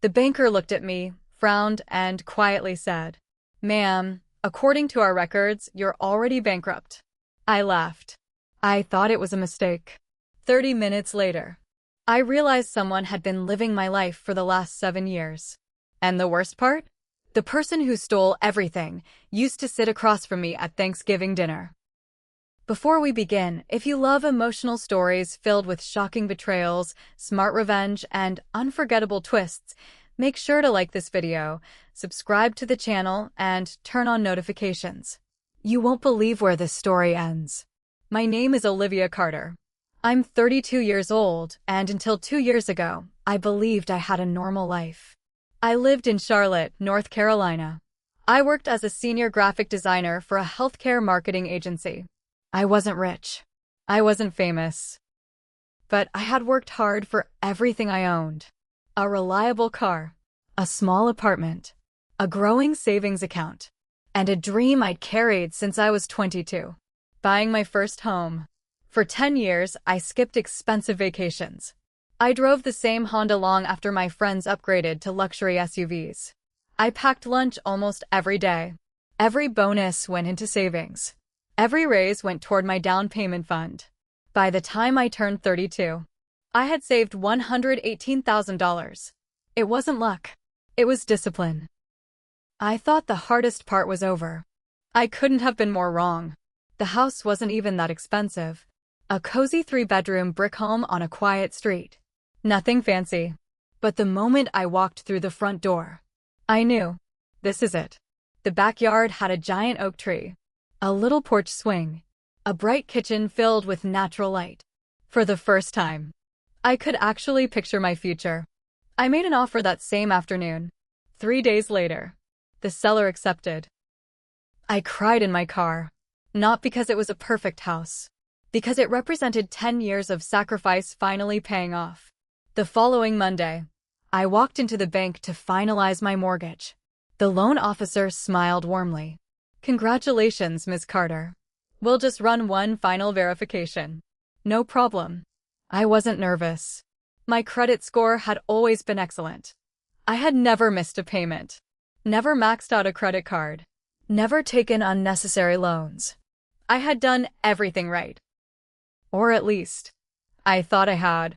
The banker looked at me, frowned, and quietly said, "Ma'am, according to our records, you're already bankrupt." I laughed. I thought it was a mistake. 30 minutes later, I realized someone had been living my life for the last 7 years. And the worst part? The person who stole everything used to sit across from me at Thanksgiving dinner. Before we begin, if you love emotional stories filled with shocking betrayals, smart revenge, and unforgettable twists, make sure to like this video, subscribe to the channel, and turn on notifications. You won't believe where this story ends. My name is Olivia Carter. I'm 32 years old, and until 2 years ago, I believed I had a normal life. I lived in Charlotte, North Carolina. I worked as a senior graphic designer for a healthcare marketing agency. I wasn't rich. I wasn't famous. But I had worked hard for everything I owned. A reliable car, a small apartment, a growing savings account, and a dream I'd carried since I was 22. Buying my first home. For 10 years, I skipped expensive vacations. I drove the same Honda long after my friends upgraded to luxury SUVs. I packed lunch almost every day. Every bonus went into savings. Every raise went toward my down payment fund. By the time I turned 32, I had saved $118,000. It wasn't luck. It was discipline. I thought the hardest part was over. I couldn't have been more wrong. The house wasn't even that expensive. A cozy 3-bedroom brick home on a quiet street. Nothing fancy. But the moment I walked through the front door, I knew. This is it. The backyard had a giant oak tree, a little porch swing, a bright kitchen filled with natural light. For the first time, I could actually picture my future. I made an offer that same afternoon. 3 days later, the seller accepted. I cried in my car. Not because it was a perfect house, because it represented 10 years of sacrifice finally paying off. The following Monday, I walked into the bank to finalize my mortgage. The loan officer smiled warmly. "Congratulations, Ms. Carter. We'll just run one final verification." No problem. I wasn't nervous. My credit score had always been excellent. I had never missed a payment, never maxed out a credit card, never taken unnecessary loans. I had done everything right. Or at least, I thought I had.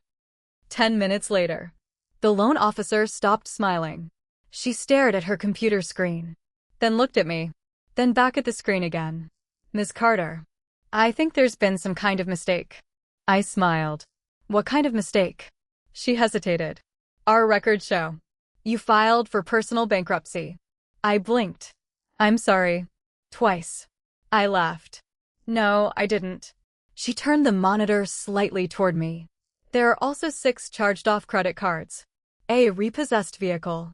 10 minutes later, the loan officer stopped smiling. She stared at her computer screen, then looked at me, then back at the screen again. "Ms. Carter, I think there's been some kind of mistake." I smiled. "What kind of mistake?" She hesitated. "Our records show you filed for personal bankruptcy." I blinked. "I'm sorry." Twice. I laughed. "No, I didn't." She turned the monitor slightly toward me. "There are also 6 charged-off credit cards, a repossessed vehicle,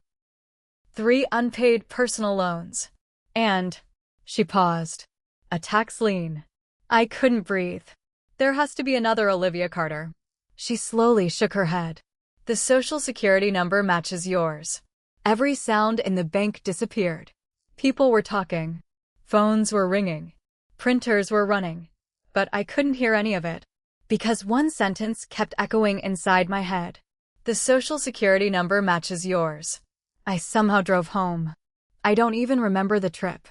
3 unpaid personal loans, and..." She paused. "A tax lien." I couldn't breathe. "There has to be another Olivia Carter." She slowly shook her head. "The social security number matches yours." Every sound in the bank disappeared. People were talking. Phones were ringing. Printers were running. But I couldn't hear any of it, because one sentence kept echoing inside my head. "The social security number matches yours." I somehow drove home. I don't even remember the trip.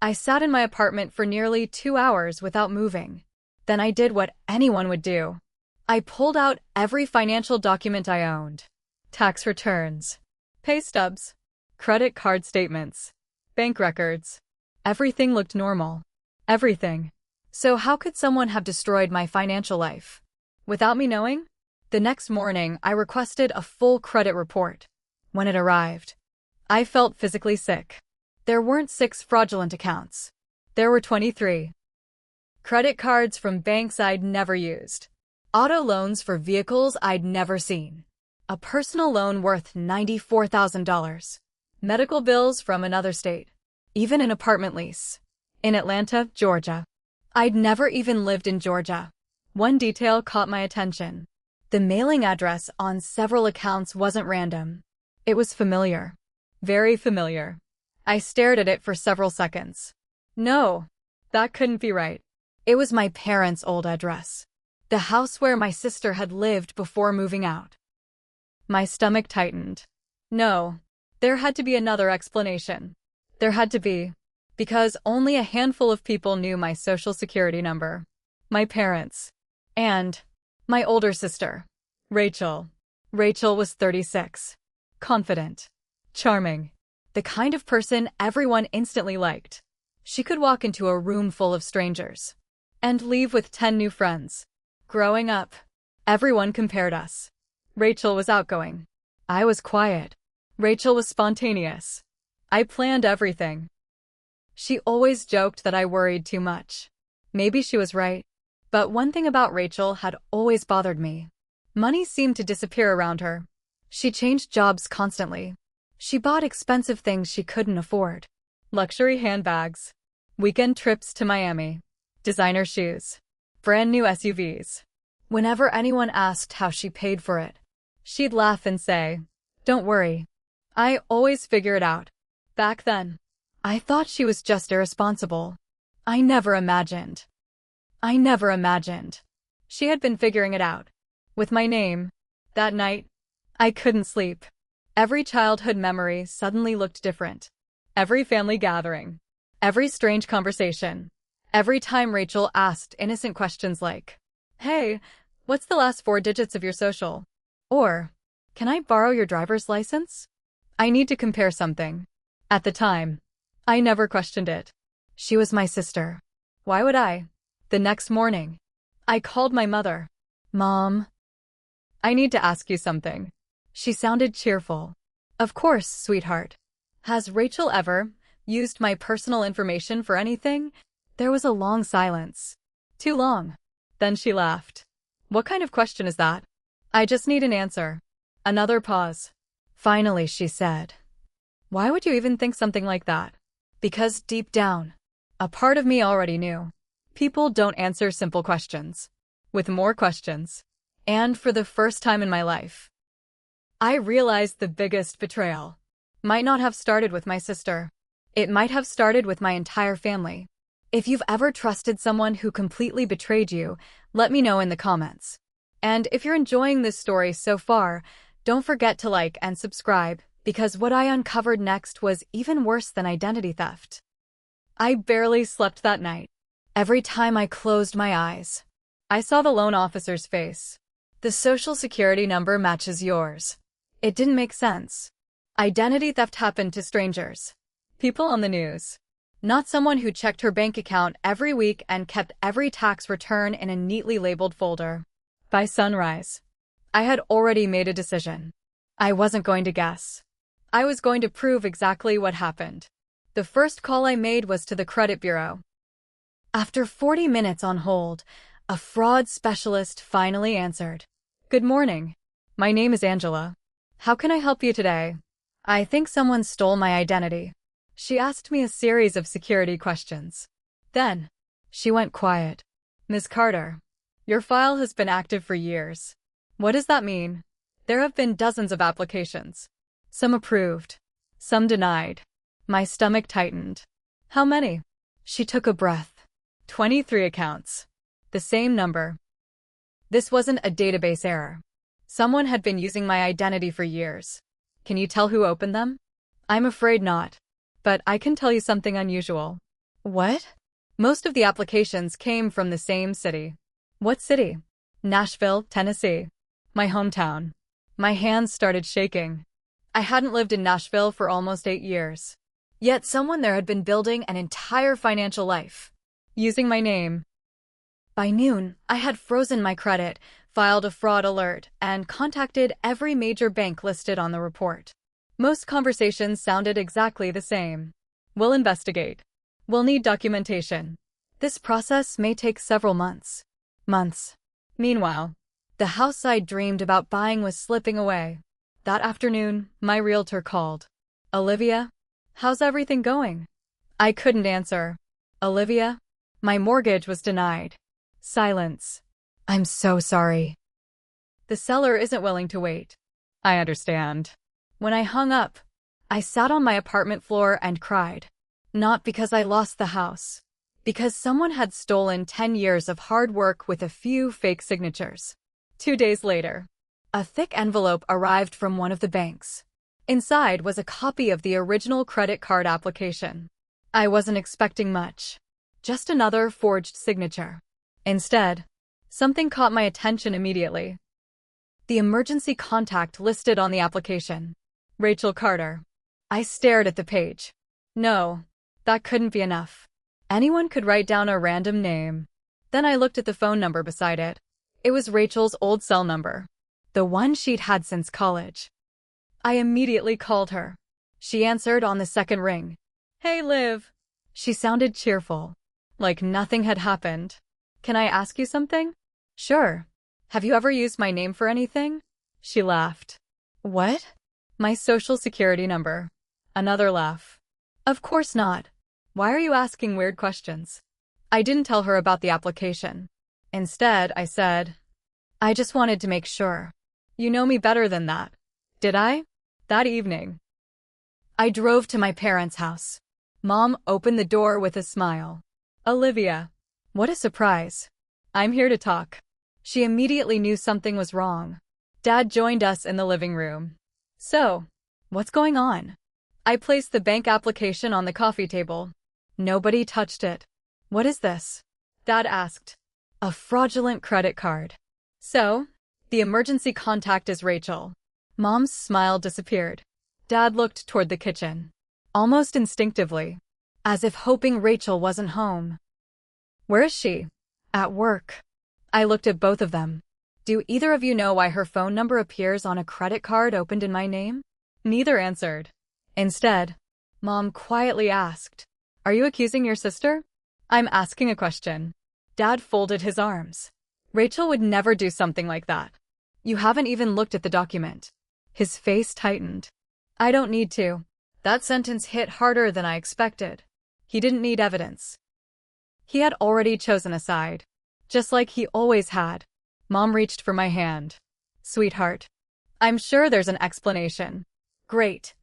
I sat in my apartment for nearly 2 hours without moving. Then I did what anyone would do. I pulled out every financial document I owned. Tax returns, pay stubs, credit card statements, bank records. Everything looked normal. Everything. So how could someone have destroyed my financial life without me knowing? The next morning, I requested a full credit report. When it arrived, I felt physically sick. There weren't 6 fraudulent accounts. There were 23. Credit cards from banks I'd never used. Auto loans for vehicles I'd never seen. A personal loan worth $94,000. Medical bills from another state. Even an apartment lease. In Atlanta, Georgia. I'd never even lived in Georgia. One detail caught my attention. The mailing address on several accounts wasn't random. It was familiar. Very familiar. I stared at it for several seconds. No, that couldn't be right. It was my parents' old address. The house where my sister had lived before moving out. My stomach tightened. No, there had to be another explanation. There had to be. Because only a handful of people knew my social security number. My parents. And my older sister, Rachel. Rachel was 36. Confident. Charming. The kind of person everyone instantly liked. She could walk into a room full of strangers and leave with 10 new friends. Growing up, everyone compared us. Rachel was outgoing. I was quiet. Rachel was spontaneous. I planned everything. She always joked that I worried too much. Maybe she was right. But one thing about Rachel had always bothered me. Money seemed to disappear around her. She changed jobs constantly. She bought expensive things she couldn't afford. Luxury handbags. Weekend trips to Miami. Designer shoes. Brand new SUVs. Whenever anyone asked how she paid for it, she'd laugh and say, "Don't worry. I always figure it out." Back then, I thought she was just irresponsible. I never imagined. She had been figuring it out. With my name. That night, I couldn't sleep. Every childhood memory suddenly looked different. Every family gathering. Every strange conversation. Every time Rachel asked innocent questions like, "Hey, what's the last 4 digits of your social?" Or, "Can I borrow your driver's license? I need to compare something." At the time, I never questioned it. She was my sister. Why would I? The next morning, I called my mother. "Mom, I need to ask you something." She sounded cheerful. "Of course, sweetheart." "Has Rachel ever used my personal information for anything?" There was a long silence. Too long. Then she laughed. "What kind of question is that?" "I just need an answer." Another pause. Finally, she said, "Why would you even think something like that?" Because deep down, a part of me already knew. People don't answer simple questions. With more questions. And for the first time in my life, I realized the biggest betrayal might not have started with my sister. It might have started with my entire family. If you've ever trusted someone who completely betrayed you, let me know in the comments. And if you're enjoying this story so far, don't forget to like and subscribe, because what I uncovered next was even worse than identity theft. I barely slept that night. Every time I closed my eyes, I saw the loan officer's face. "The social security number matches yours." It didn't make sense. Identity theft happened to strangers. People on the news. Not someone who checked her bank account every week and kept every tax return in a neatly labeled folder. By sunrise, I had already made a decision. I wasn't going to guess. I was going to prove exactly what happened. The first call I made was to the credit bureau. After 40 minutes on hold, a fraud specialist finally answered. "Good morning. My name is Angela. How can I help you today?" "I think someone stole my identity." She asked me a series of security questions. Then, she went quiet. "Ms. Carter, your file has been active for years." "What does that mean?" "There have been dozens of applications. Some approved, some denied." My stomach tightened. "How many?" She took a breath. 23 accounts. The same number. This wasn't a database error. Someone had been using my identity for years. "Can you tell who opened them?" "I'm afraid not. But I can tell you something unusual." "What?" "Most of the applications came from the same city." "What city?" "Nashville, Tennessee. My hometown." My hands started shaking. I hadn't lived in Nashville for almost 8 years. Yet someone there had been building an entire financial life, using my name. By noon, I had frozen my credit, filed a fraud alert, and contacted every major bank listed on the report. Most conversations sounded exactly the same. "We'll investigate. We'll need documentation." This process may take several months. Meanwhile, the house I dreamed about buying was slipping away. That afternoon, my realtor called. "Olivia, how's everything going?" I couldn't answer. "Olivia, my mortgage was denied." Silence. "I'm so sorry." "The seller isn't willing to wait." "I understand." When I hung up, I sat on my apartment floor and cried. Not because I lost the house. Because someone had stolen 10 years of hard work with a few fake signatures. 2 days later, a thick envelope arrived from one of the banks. Inside was a copy of the original credit card application. I wasn't expecting much. Just another forged signature. Instead, something caught my attention immediately. The emergency contact listed on the application. Rachel Carter. I stared at the page. No, that couldn't be enough. Anyone could write down a random name. Then I looked at the phone number beside it. It was Rachel's old cell number. The one she'd had since college. I immediately called her. She answered on the second ring. Hey, Liv. She sounded cheerful, like nothing had happened. Can I ask you something? Sure. Have you ever used my name for anything? She laughed. What? My social security number. Another laugh. Of course not. Why are you asking weird questions? I didn't tell her about the application. Instead, I said, I just wanted to make sure. You know me better than that. Did I? That evening, I drove to my parents' house. Mom opened the door with a smile. Olivia. What a surprise. I'm here to talk. She immediately knew something was wrong. Dad joined us in the living room. So, what's going on? I placed the bank application on the coffee table. Nobody touched it. What is this? Dad asked. A fraudulent credit card. So, the emergency contact is Rachel. Mom's smile disappeared. Dad looked toward the kitchen. Almost instinctively. As if hoping Rachel wasn't home. Where is she? At work. I looked at both of them. Do either of you know why her phone number appears on a credit card opened in my name? Neither answered. Instead, Mom quietly asked, Are you accusing your sister? I'm asking a question. Dad folded his arms. Rachel would never do something like that. You haven't even looked at the document. His face tightened. I don't need to. That sentence hit harder than I expected. He didn't need evidence. He had already chosen a side. Just like he always had. Mom reached for my hand. Sweetheart. I'm sure there's an explanation. Great.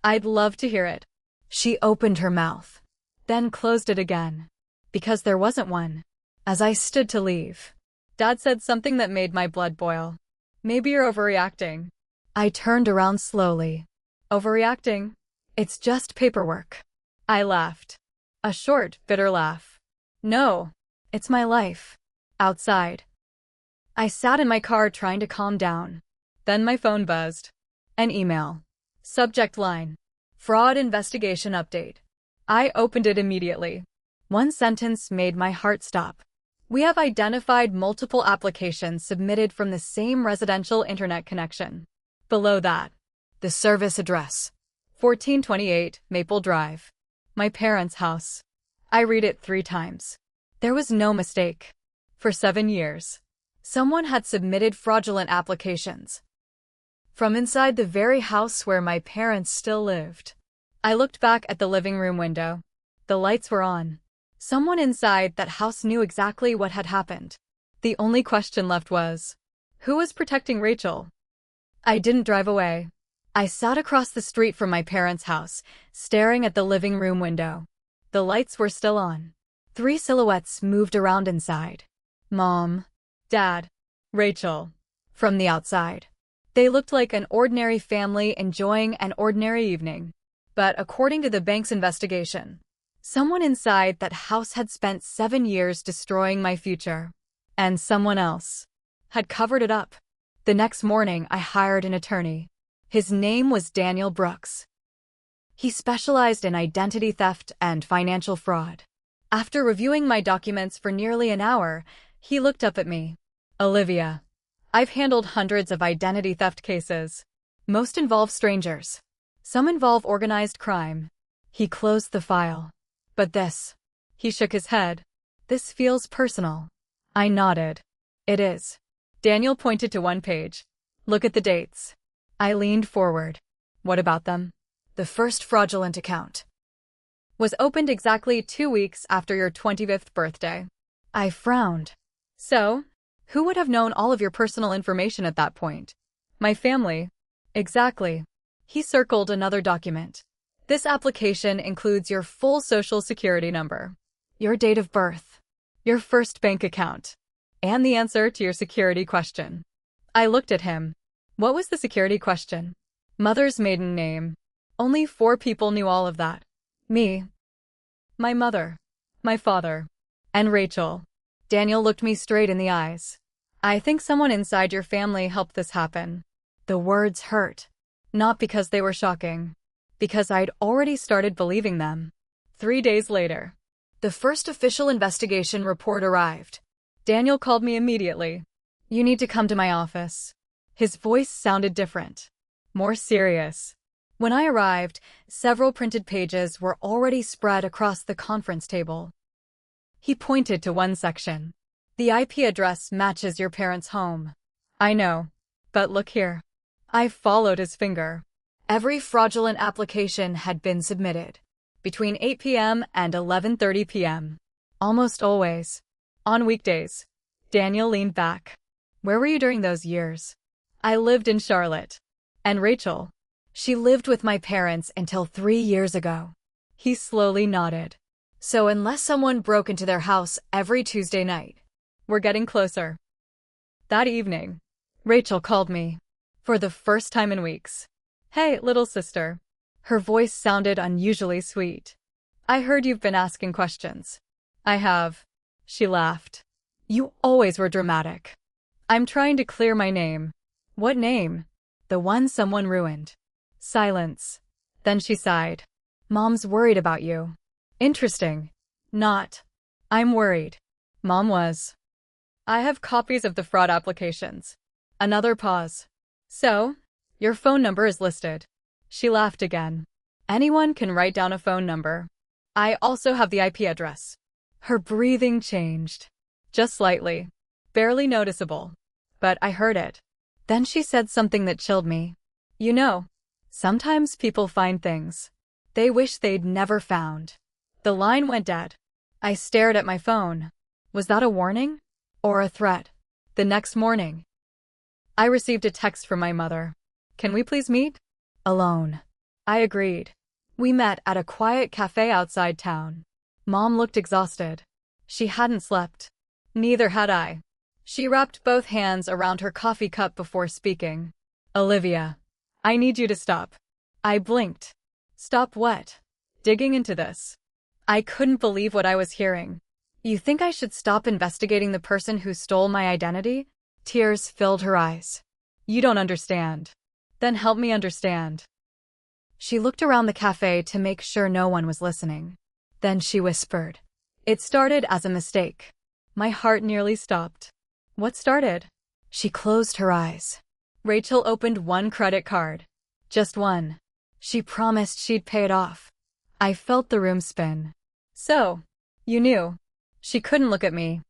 I'd love to hear it. She opened her mouth. Then closed it again. Because there wasn't one. As I stood to leave, Dad said something that made my blood boil. Maybe you're overreacting. I turned around slowly. Overreacting? It's just paperwork. I laughed. A short, bitter laugh. No, it's my life. Outside. I sat in my car trying to calm down. Then my phone buzzed. An email. Subject line. Fraud investigation update. I opened it immediately. One sentence made my heart stop. We have identified multiple applications submitted from the same residential internet connection. Below that, the service address. 1428 Maple Drive. My parents' house. I read it 3 times. There was no mistake. For 7 years, someone had submitted fraudulent applications. From inside the very house where my parents still lived. I looked back at the living room window. The lights were on. Someone inside that house knew exactly what had happened. The only question left was, who was protecting Rachel? I didn't drive away. I sat across the street from my parents' house, staring at the living room window. The lights were still on. 3 silhouettes moved around inside. Mom, Dad, Rachel. From the outside, they looked like an ordinary family enjoying an ordinary evening. But according to the bank's investigation, someone inside that house had spent 7 years destroying my future. And someone else had covered it up. The next morning, I hired an attorney. His name was Daniel Brooks. He specialized in identity theft and financial fraud. After reviewing my documents for nearly an hour, he looked up at me. Olivia, I've handled hundreds of identity theft cases. Most involve strangers. Some involve organized crime. He closed the file. But this. He shook his head. This feels personal. I nodded. It is. Daniel pointed to one page. Look at the dates. I leaned forward. What about them? The first fraudulent account was opened exactly 2 weeks after your 25th birthday. I frowned. So, who would have known all of your personal information at that point? My family. Exactly. He circled another document. This application includes your full social security number, your date of birth, your first bank account, and the answer to your security question. I looked at him. What was the security question? Mother's maiden name. Only 4 people knew all of that. Me, my mother, my father, and Rachel. Daniel looked me straight in the eyes. I think someone inside your family helped this happen. The words hurt. Not because they were shocking. Because I'd already started believing them. 3 days later, the first official investigation report arrived. Daniel called me immediately. You need to come to my office. His voice sounded different. More serious. When I arrived, several printed pages were already spread across the conference table. He pointed to one section. The IP address matches your parents' home. I know. But look here. I followed his finger. Every fraudulent application had been submitted. Between 8 p.m. and 11:30 p.m. Almost always. On weekdays. Daniel leaned back. Where were you during those years? I lived in Charlotte. And Rachel? She lived with my parents until 3 years ago. He slowly nodded. So unless someone broke into their house every Tuesday night, we're getting closer. That evening, Rachel called me. For the first time in weeks. Hey, little sister. Her voice sounded unusually sweet. I heard you've been asking questions. I have. She laughed. You always were dramatic. I'm trying to clear my name. What name? The one someone ruined. Silence. Then she sighed. Mom's worried about you. Interesting. Not. I'm worried. Mom was. I have copies of the fraud applications. Another pause. So, your phone number is listed. She laughed again. Anyone can write down a phone number. I also have the IP address. Her breathing changed. Just slightly. Barely noticeable. But I heard it. Then she said something that chilled me. You know, sometimes people find things they wish they'd never found. The line went dead. I stared at my phone. Was that a warning? Or a threat? The next morning, I received a text from my mother. Can we please meet? Alone. I agreed. We met at a quiet cafe outside town. Mom looked exhausted. She hadn't slept. Neither had I. She wrapped both hands around her coffee cup before speaking. Olivia, I need you to stop. I blinked. Stop what? Digging into this. I couldn't believe what I was hearing. You think I should stop investigating the person who stole my identity? Tears filled her eyes. You don't understand. Then help me understand. She looked around the cafe to make sure no one was listening. Then she whispered. It started as a mistake. My heart nearly stopped. What started? She closed her eyes. Rachel opened one credit card. Just one. She promised she'd pay it off. I felt the room spin. So, you knew. She couldn't look at me.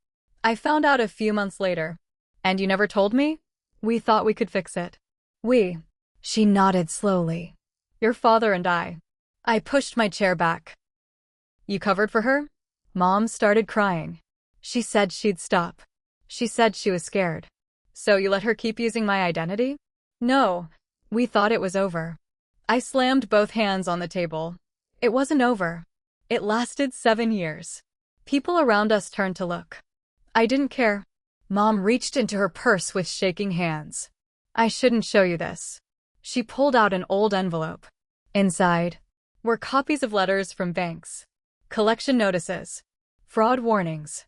I found out a few months later. And you never told me? We thought we could fix it. We. She nodded slowly. Your father and I. I pushed my chair back. You covered for her? Mom started crying. She said she'd stop. She said she was scared. So you let her keep using my identity? No. We thought it was over. I slammed both hands on the table. It wasn't over. It lasted 7 years. People around us turned to look. I didn't care. Mom reached into her purse with shaking hands. I shouldn't show you this. She pulled out an old envelope. Inside were copies of letters from banks, collection notices, fraud warnings.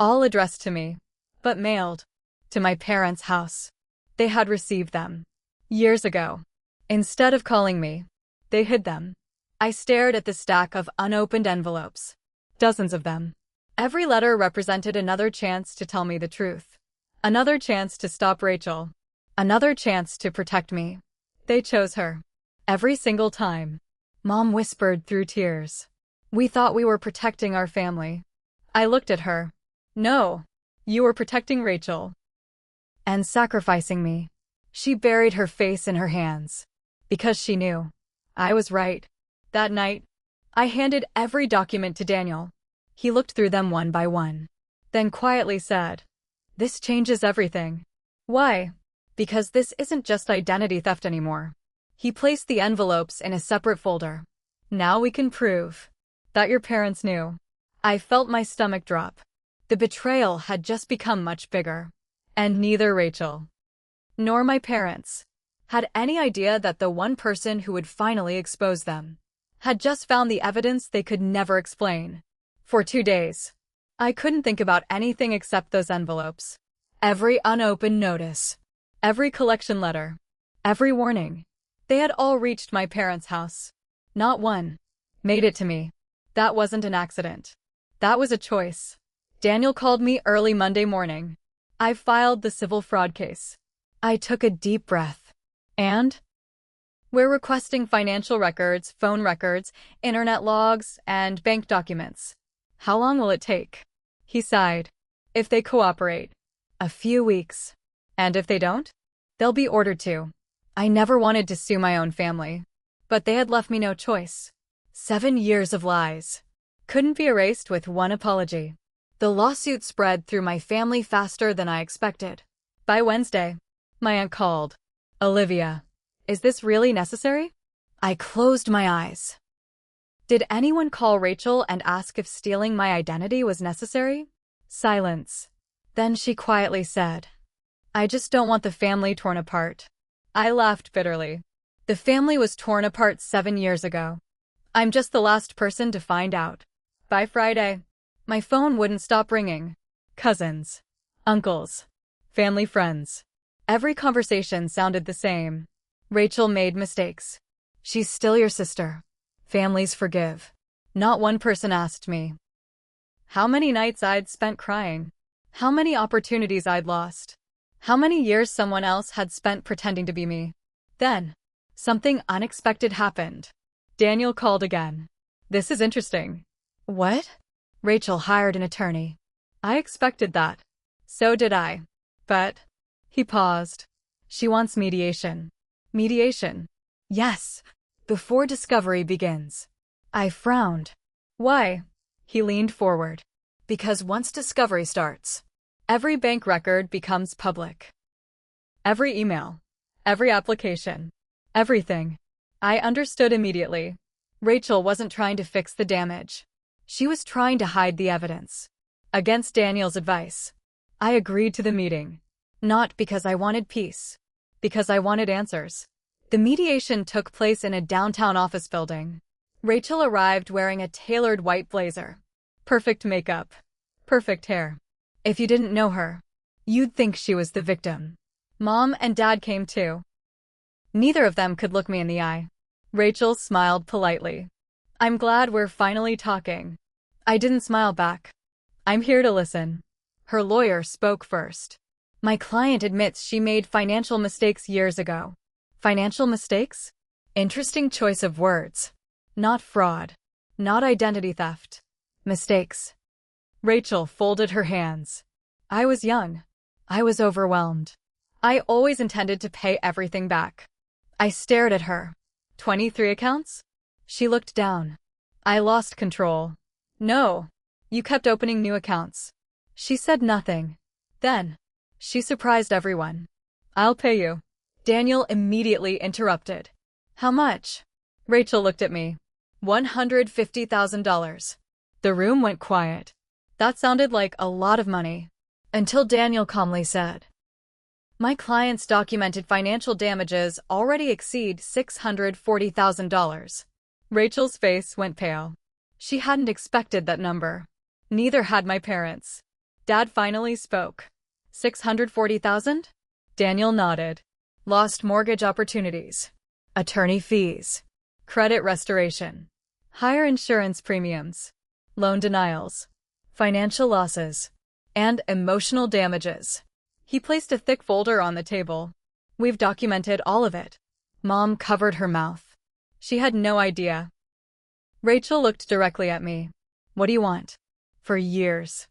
All addressed to me, but mailed to my parents' house. They had received them years ago. Instead of calling me, they hid them. I stared at the stack of unopened envelopes. Dozens of them. Every letter represented another chance to tell me the truth. Another chance to stop Rachel. Another chance to protect me. They chose her. Every single time. Mom whispered through tears. We thought we were protecting our family. I looked at her. No. You were protecting Rachel. And sacrificing me. She buried her face in her hands. Because she knew. I was right. That night, I handed every document to Daniel. He looked through them one by one. Then quietly said, "This changes everything." Why? Because this isn't just identity theft anymore. He placed the envelopes in a separate folder. Now we can prove that your parents knew. I felt my stomach drop. The betrayal had just become much bigger. And neither Rachel nor my parents had any idea that the one person who would finally expose them had just found the evidence they could never explain. For 2 days, I couldn't think about anything except those envelopes. Every unopened notice, every collection letter, every warning. They had all reached my parents' house. Not one made it to me. That wasn't an accident. That was a choice. Daniel called me early Monday morning. I filed the civil fraud case. I took a deep breath. And? We're requesting financial records, phone records, internet logs, and bank documents. How long will it take? He sighed. If they cooperate, a few weeks. And if they don't? They'll be ordered to. I never wanted to sue my own family, but they had left me no choice. 7 years of lies couldn't be erased with one apology. The lawsuit spread through my family faster than I expected. By Wednesday, my aunt called. Olivia, is this really necessary? I closed my eyes. Did anyone call Rachel and ask if stealing my identity was necessary? Silence. Then she quietly said, I just don't want the family torn apart. I laughed bitterly. The family was torn apart 7 years ago. I'm just the last person to find out. By Friday, my phone wouldn't stop ringing. Cousins, uncles, family friends. Every conversation sounded the same. Rachel made mistakes. She's still your sister. Families forgive. Not one person asked me how many nights I'd spent crying, how many opportunities I'd lost, how many years someone else had spent pretending to be me. Then, something unexpected happened. Daniel called again. This is interesting. What? Rachel hired an attorney. I expected that. So did I. But, he paused. She wants mediation. Mediation? Yes. Before discovery begins. I frowned. Why? He leaned forward. Because once discovery starts, every bank record becomes public. Every email. Every application. Everything. I understood immediately. Rachel wasn't trying to fix the damage. She was trying to hide the evidence. Against Daniel's advice, I agreed to the meeting. Not because I wanted peace. Because I wanted answers. The mediation took place in a downtown office building. Rachel arrived wearing a tailored white blazer. Perfect makeup. Perfect hair. If you didn't know her, you'd think she was the victim. Mom and Dad came too. Neither of them could look me in the eye. Rachel smiled politely. I'm glad we're finally talking. I didn't smile back. I'm here to listen. Her lawyer spoke first. My client admits she made financial mistakes years ago. Financial mistakes? Interesting choice of words. Not fraud. Not identity theft. Mistakes. Rachel folded her hands. I was young. I was overwhelmed. I always intended to pay everything back. I stared at her. 23 accounts? She looked down. I lost control. No. You kept opening new accounts. She said nothing. Then, she surprised everyone. I'll pay you. Daniel immediately interrupted. How much? Rachel looked at me. $150,000. The room went quiet. That sounded like a lot of money. Until Daniel calmly said, my client's documented financial damages already exceed $640,000. Rachel's face went pale. She hadn't expected that number. Neither had my parents. Dad finally spoke. 640,000? Daniel nodded. Lost mortgage opportunities. Attorney fees. Credit restoration. Higher insurance premiums. Loan denials. Financial losses. And emotional damages. He placed a thick folder on the table. We've documented all of it. Mom covered her mouth. She had no idea. Rachel looked directly at me. What do you want? For years,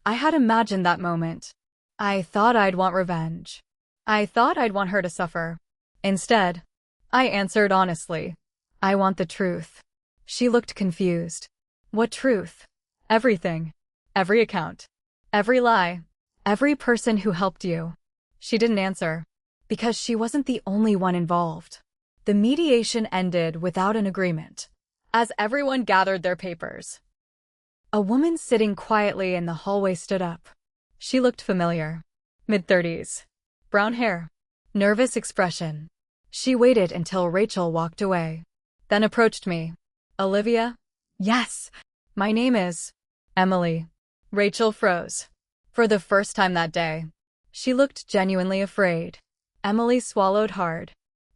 I had imagined that moment. I thought I'd want revenge. I thought I'd want her to suffer. Instead, I answered honestly. I want the truth. She looked confused. What truth? Everything. Every account. Every lie. Every person who helped you. She didn't answer. Because she wasn't the only one involved. The mediation ended without an agreement. As everyone gathered their papers, a woman sitting quietly in the hallway stood up. She looked familiar. Mid-30s. Brown hair. Nervous expression. She waited until Rachel walked away, then approached me. Olivia? Yes. My name is Emily. Rachel froze. For the first time that day, she looked genuinely afraid. Emily swallowed hard.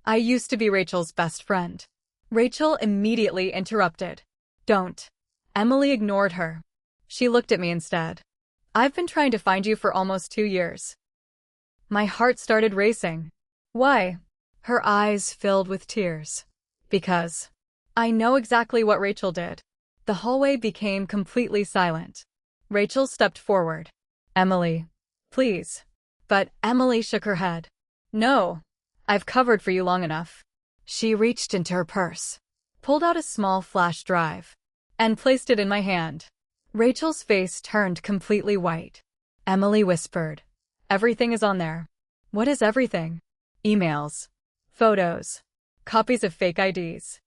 I used to be Rachel's best friend. Rachel immediately interrupted. Don't. Emily ignored her. She looked at me instead. I've been trying to find you for almost 2 years. My heart started racing. Why? Her eyes filled with tears. Because I know exactly what Rachel did. The hallway became completely silent. Rachel stepped forward. Emily, please. But Emily shook her head. No. I've covered for you long enough. She reached into her purse, pulled out a small flash drive, and placed it in my hand. Rachel's face turned completely white. Emily whispered, everything is on there. What is everything? Emails, photos, copies of fake IDs,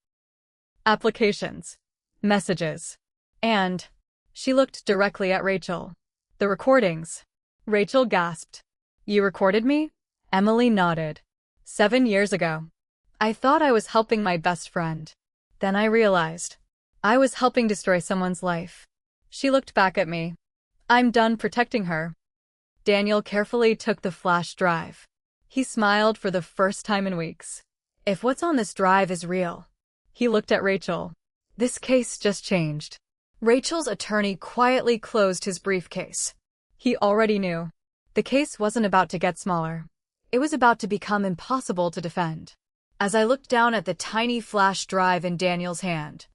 applications, messages, and she looked directly at Rachel. The recordings. Rachel gasped. You recorded me? Emily nodded. 7 years ago. I thought I was helping my best friend. Then I realized I was helping destroy someone's life. She looked back at me. I'm done protecting her. Daniel carefully took the flash drive. He smiled for the first time in weeks. If what's on this drive is real. He looked at Rachel. This case just changed. Rachel's attorney quietly closed his briefcase. He already knew. The case wasn't about to get smaller. It was about to become impossible to defend. As I looked down at the tiny flash drive in Daniel's hand,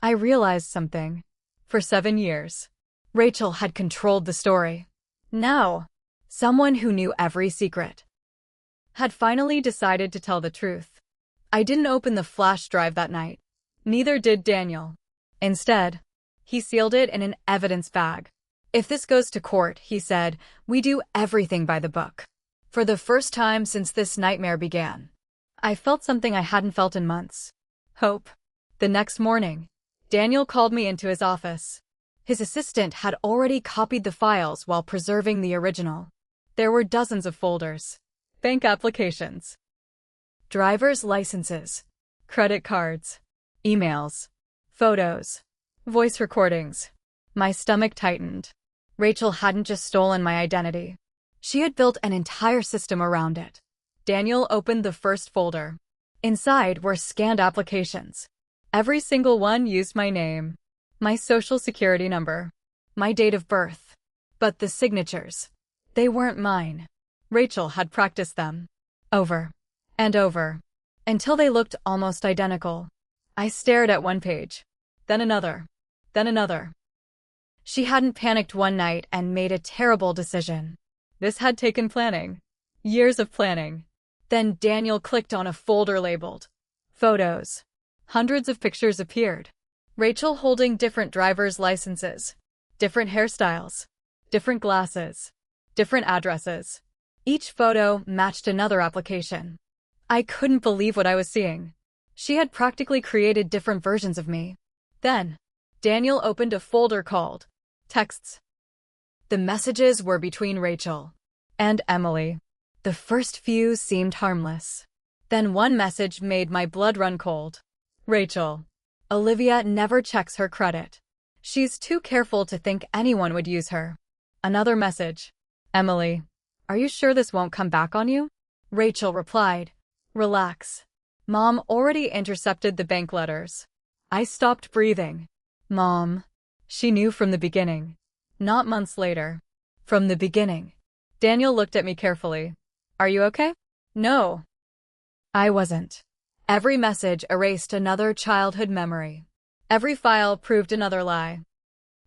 I realized something. For 7 years, Rachel had controlled the story. Now, someone who knew every secret had finally decided to tell the truth. I didn't open the flash drive that night. Neither did Daniel. Instead, he sealed it in an evidence bag. If this goes to court, he said, we do everything by the book. For the first time since this nightmare began, I felt something I hadn't felt in months. Hope. The next morning, Daniel called me into his office. His assistant had already copied the files while preserving the original. There were dozens of folders, bank applications, driver's licenses, credit cards, emails, photos, voice recordings. My stomach tightened. Rachel hadn't just stolen my identity. She had built an entire system around it. Daniel opened the first folder. Inside were scanned applications. Every single one used my name, my social security number, my date of birth. But the signatures, they weren't mine. Rachel had practiced them, over and over, until they looked almost identical. I stared at one page, then another, then another. She hadn't panicked one night and made a terrible decision. This had taken planning. Years of planning. Then Daniel clicked on a folder labeled photos. Hundreds of pictures appeared. Rachel holding different driver's licenses, different hairstyles, different glasses, different addresses. Each photo matched another application. I couldn't believe what I was seeing. She had practically created different versions of me. Then, Daniel opened a folder called texts. The messages were between Rachel and Emily. The first few seemed harmless. Then one message made my blood run cold. Rachel. Olivia never checks her credit. She's too careful to think anyone would use her. Another message. Emily. Are you sure this won't come back on you? Rachel replied. Relax. Mom already intercepted the bank letters. I stopped breathing. Mom. She knew from the beginning. Not months later. From the beginning. Daniel looked at me carefully. Are you okay? No. I wasn't. Every message erased another childhood memory. Every file proved another lie.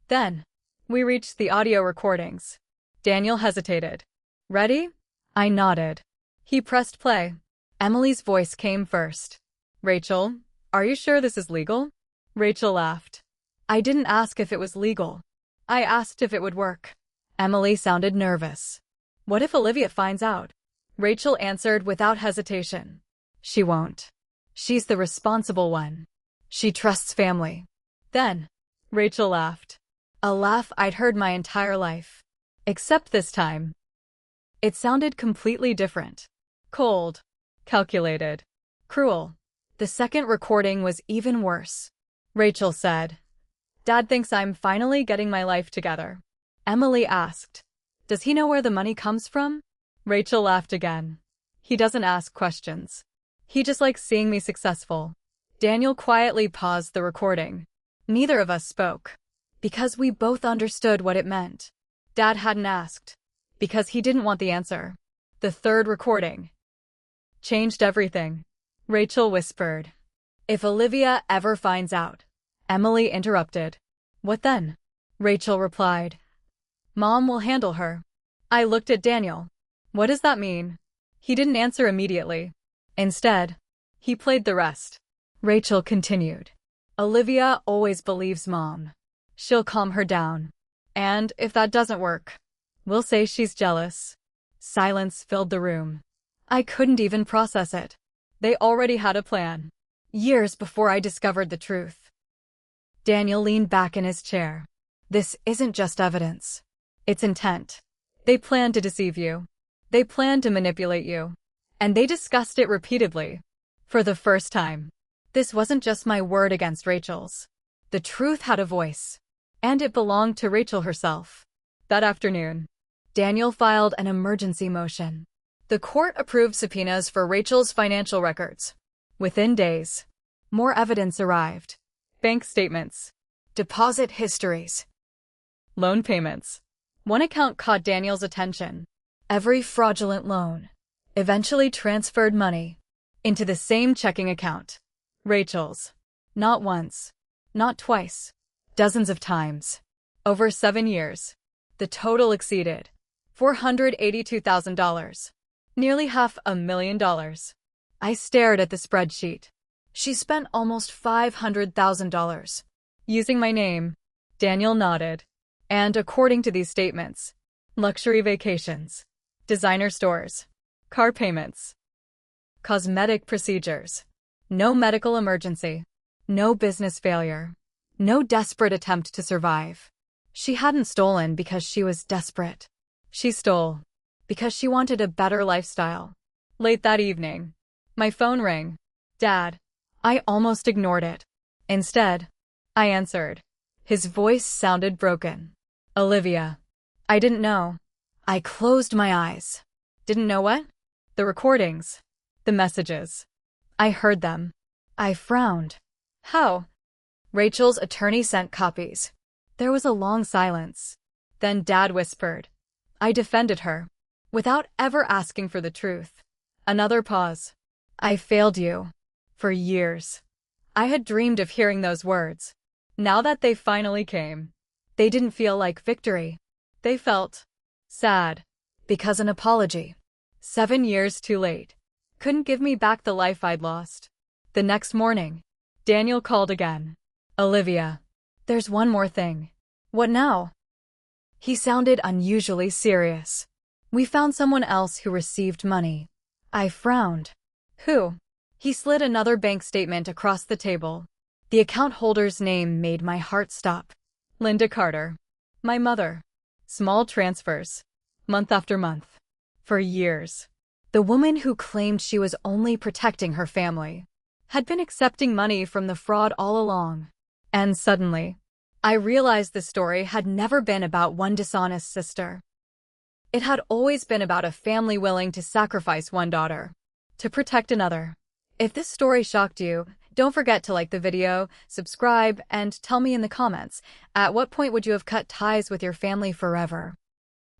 Then, we reached the audio recordings. Daniel hesitated. Ready? I nodded. He pressed play. Emily's voice came first. Rachel, are you sure this is legal? Rachel laughed. I didn't ask if it was legal. I asked if it would work. Emily sounded nervous. What if Olivia finds out? Rachel answered without hesitation. She won't. She's the responsible one. She trusts family. Then, Rachel laughed. A laugh I'd heard my entire life. Except this time. It sounded completely different. Cold. Calculated. Cruel. The second recording was even worse. Rachel said, "Dad thinks I'm finally getting my life together." Emily asked, "Does he know where the money comes from?" Rachel laughed again. "He doesn't ask questions. He just likes seeing me successful." Daniel quietly paused the recording. Neither of us spoke, because we both understood what it meant. Dad hadn't asked, because he didn't want the answer. The third recording changed everything. Rachel whispered, "If Olivia ever finds out." Emily interrupted. "What then?" Rachel replied, "Mom will handle her." I looked at Daniel. "What does that mean?" He didn't answer immediately. Instead, he played the rest. Rachel continued, "Olivia always believes Mom. She'll calm her down. And if that doesn't work, we'll say she's jealous." Silence filled the room. I couldn't even process it. They already had a plan. Years before I discovered the truth. Daniel leaned back in his chair. "This isn't just evidence. It's intent. They planned to deceive you. They planned to manipulate you. And they discussed it repeatedly. For the first time. This wasn't just my word against Rachel's. The truth had a voice. And it belonged to Rachel herself." That afternoon, Daniel filed an emergency motion. The court approved subpoenas for Rachel's financial records. Within days, more evidence arrived. Bank statements, deposit histories, loan payments. One account caught Daniel's attention. Every fraudulent loan eventually transferred money into the same checking account. Rachel's. Not once, not twice, dozens of times. Over 7 years, the total exceeded $482,000. Nearly $500,000. I stared at the spreadsheet. She spent almost $500,000. Using my name. Daniel nodded. And according to these statements, luxury vacations, designer stores, car payments, cosmetic procedures, no medical emergency, no business failure, no desperate attempt to survive. She hadn't stolen because she was desperate. She stole because she wanted a better lifestyle. Late that evening, my phone rang. "Dad." I almost ignored it. Instead, I answered. His voice sounded broken. "Olivia." I didn't know. I closed my eyes. Didn't know what? The recordings. The messages. I heard them. I frowned. "How?" Rachel's attorney sent copies. There was a long silence. Then Dad whispered. I defended her, without ever asking for the truth. Another pause. "I failed you. For years." I had dreamed of hearing those words. Now that they finally came, they didn't feel like victory. They felt sad. Because an apology, 7 years too late, couldn't give me back the life I'd lost. The next morning, Daniel called again. "Olivia, there's one more thing." "What now?" He sounded unusually serious. "We found someone else who received money." I frowned. "Who?" He slid another bank statement across the table. The account holder's name made my heart stop. Linda Carter. My mother. Small transfers. Month after month. For years. The woman who claimed she was only protecting her family had been accepting money from the fraud all along. And suddenly, I realized the story had never been about one dishonest sister. It had always been about a family willing to sacrifice one daughter to protect another. If this story shocked you, don't forget to like the video, subscribe, and tell me in the comments, at what point would you have cut ties with your family forever?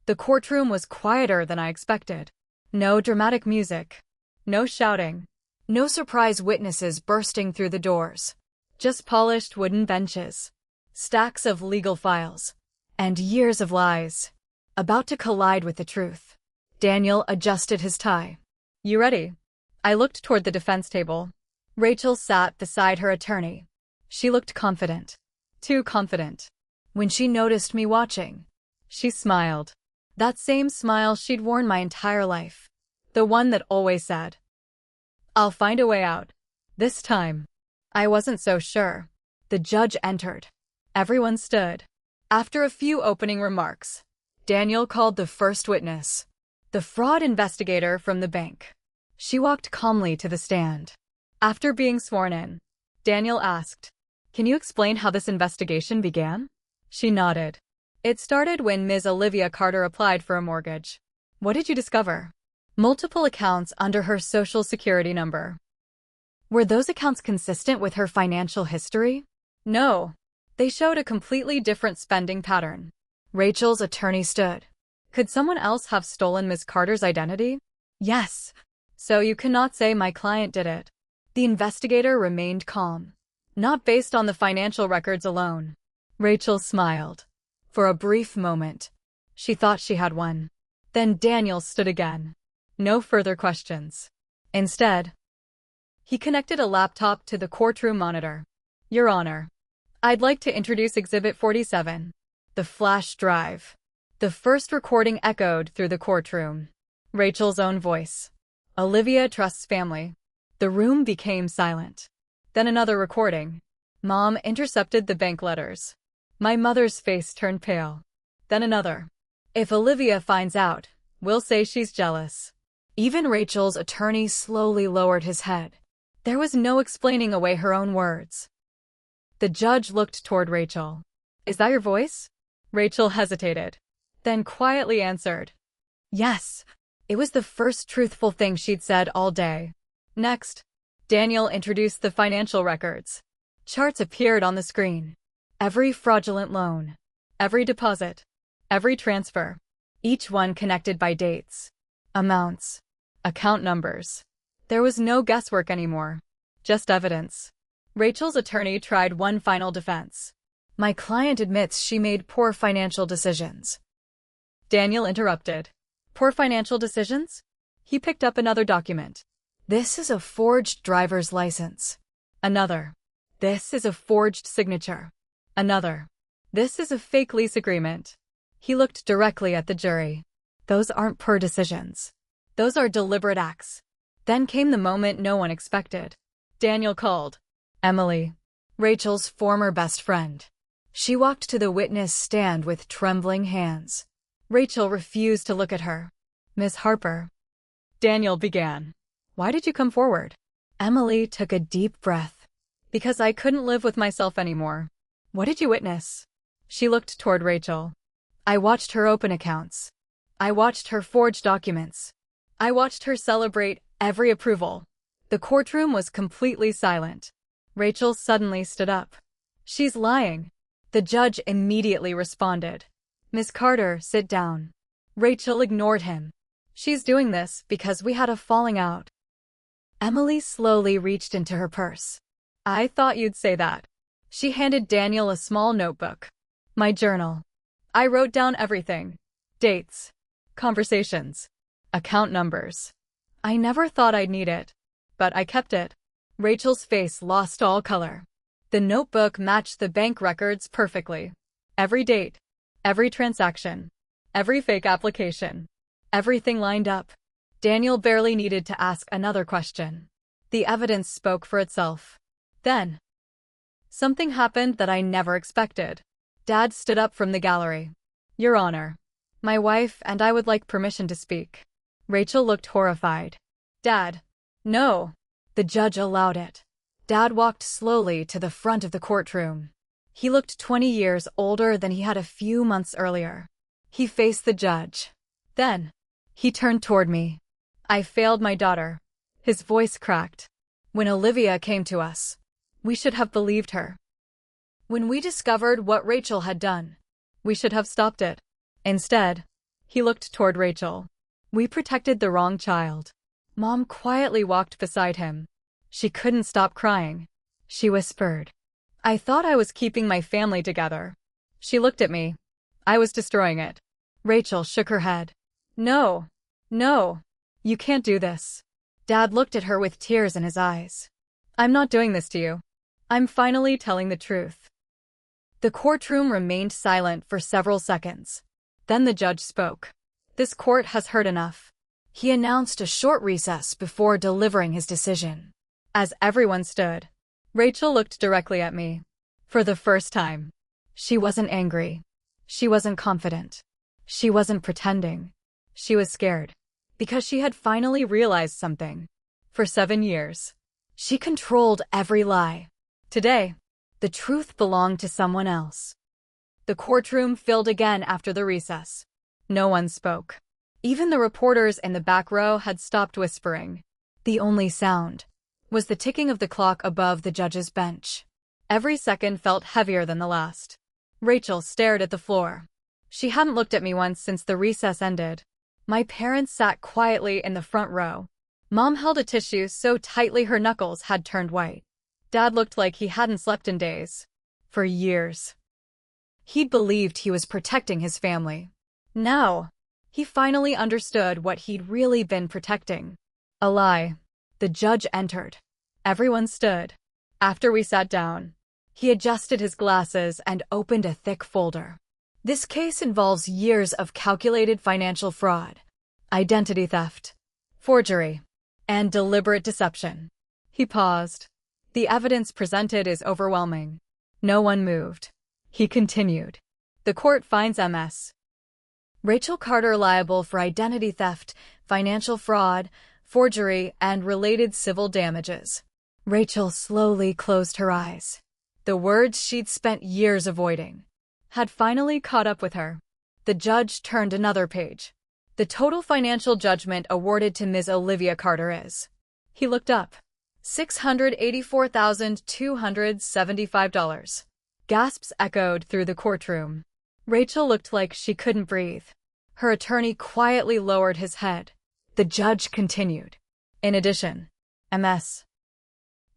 The courtroom was quieter than I expected. No dramatic music. No shouting. No surprise witnesses bursting through the doors. Just polished wooden benches. Stacks of legal files. And years of lies. About to collide with the truth. Daniel adjusted his tie. "You ready?" I looked toward the defense table. Rachel sat beside her attorney. She looked confident. Too confident. When she noticed me watching, she smiled. That same smile she'd worn my entire life. The one that always said, "I'll find a way out." This time, I wasn't so sure. The judge entered. Everyone stood. After a few opening remarks, Daniel called the first witness, the fraud investigator from the bank. She walked calmly to the stand. After being sworn in, Daniel asked, "Can you explain how this investigation began?" She nodded. "It started when Ms. Olivia Carter applied for a mortgage." "What did you discover?" "Multiple accounts under her social security number." "Were those accounts consistent with her financial history?" "No. They showed a completely different spending pattern." Rachel's attorney stood. "Could someone else have stolen Ms. Carter's identity?" "Yes." "So you cannot say my client did it." The investigator remained calm. "Not based on the financial records alone." Rachel smiled. For a brief moment, she thought she had won. Then Daniel stood again. No further questions. Instead, he connected a laptop to the courtroom monitor. "Your Honor, I'd like to introduce Exhibit 47, the flash drive." The first recording echoed through the courtroom. Rachel's own voice. "Olivia trusts family." The room became silent. Then another recording. Mom intercepted the bank letters. My mother's face turned pale. Then another. "If Olivia finds out, we'll say she's jealous." Even Rachel's attorney slowly lowered his head. There was no explaining away her own words. The judge looked toward Rachel. "Is that your voice?" Rachel hesitated, then quietly answered, "Yes." It was the first truthful thing she'd said all day. Next, Daniel introduced the financial records. Charts appeared on the screen. Every fraudulent loan, every deposit, every transfer, each one connected by dates, amounts, account numbers. There was no guesswork anymore, just evidence. Rachel's attorney tried one final defense. "My client admits she made poor financial decisions." Daniel interrupted. "Poor financial decisions?" He picked up another document. "This is a forged driver's license." Another. "This is a forged signature." Another. "This is a fake lease agreement." He looked directly at the jury. "Those aren't poor decisions. Those are deliberate acts." Then came the moment no one expected. Daniel called Emily, Rachel's former best friend. She walked to the witness stand with trembling hands. Rachel refused to look at her. "Miss Harper." Daniel began. "Why did you come forward?" Emily took a deep breath. "Because I couldn't live with myself anymore." "What did you witness?" She looked toward Rachel. "I watched her open accounts. I watched her forge documents. I watched her celebrate every approval." The courtroom was completely silent. Rachel suddenly stood up. "She's lying." The judge immediately responded. "Miss Carter, sit down." Rachel ignored him. "She's doing this because we had a falling out." Emily slowly reached into her purse. "I thought you'd say that." She handed Daniel a small notebook. "My journal. I wrote down everything. Dates. Conversations. Account numbers. I never thought I'd need it, but I kept it." Rachel's face lost all color. The notebook matched the bank records perfectly. Every date, every transaction, every fake application, everything lined up. Daniel barely needed to ask another question. The evidence spoke for itself. Then, something happened that I never expected. Dad stood up from the gallery. "Your Honor, my wife and I would like permission to speak." Rachel looked horrified. "Dad." "No." The judge allowed it. Dad walked slowly to the front of the courtroom. He looked 20 years older than he had a few months earlier. He faced the judge. Then, he turned toward me. "I failed my daughter." His voice cracked. "When Olivia came to us, we should have believed her. When we discovered what Rachel had done, we should have stopped it. Instead," he looked toward Rachel, "we protected the wrong child." Mom quietly walked beside him. She couldn't stop crying. She whispered, "I thought I was keeping my family together." She looked at me. I was destroying it. Rachel shook her head. "No. No. You can't do this." Dad looked at her with tears in his eyes. "I'm not doing this to you. I'm finally telling the truth." The courtroom remained silent for several seconds. Then the judge spoke. "This court has heard enough." He announced a short recess before delivering his decision. As everyone stood, Rachel looked directly at me. For the first time, she wasn't angry. She wasn't confident. She wasn't pretending. She was scared. Because she had finally realized something. For 7 years, She controlled every lie. Today, the truth belonged to someone else. The courtroom filled again after the recess. No one spoke. Even the reporters in the back row had stopped whispering. The only sound was the ticking of the clock above the judge's bench. Every second felt heavier than the last. Rachel stared at the floor. She hadn't looked at me once since the recess ended. My parents sat quietly in the front row. Mom held a tissue so tightly her knuckles had turned white. Dad looked like he hadn't slept in days. For years. He'd believed he was protecting his family. Now, he finally understood what he'd really been protecting. A lie. The judge entered. Everyone stood. After we sat down, he adjusted his glasses and opened a thick folder. This case involves years of calculated financial fraud, identity theft, forgery, and deliberate deception. He paused. The evidence presented is overwhelming. No one moved. He continued. The court finds Ms. Rachel Carter liable for identity theft, financial fraud, forgery, and related civil damages. Rachel slowly closed her eyes. The words she'd spent years avoiding had finally caught up with her. The judge turned another page. The total financial judgment awarded to Ms. Olivia Carter is. He looked up. $684,275. Gasps echoed through the courtroom. Rachel looked like she couldn't breathe. Her attorney quietly lowered his head. The judge continued. In addition, Ms.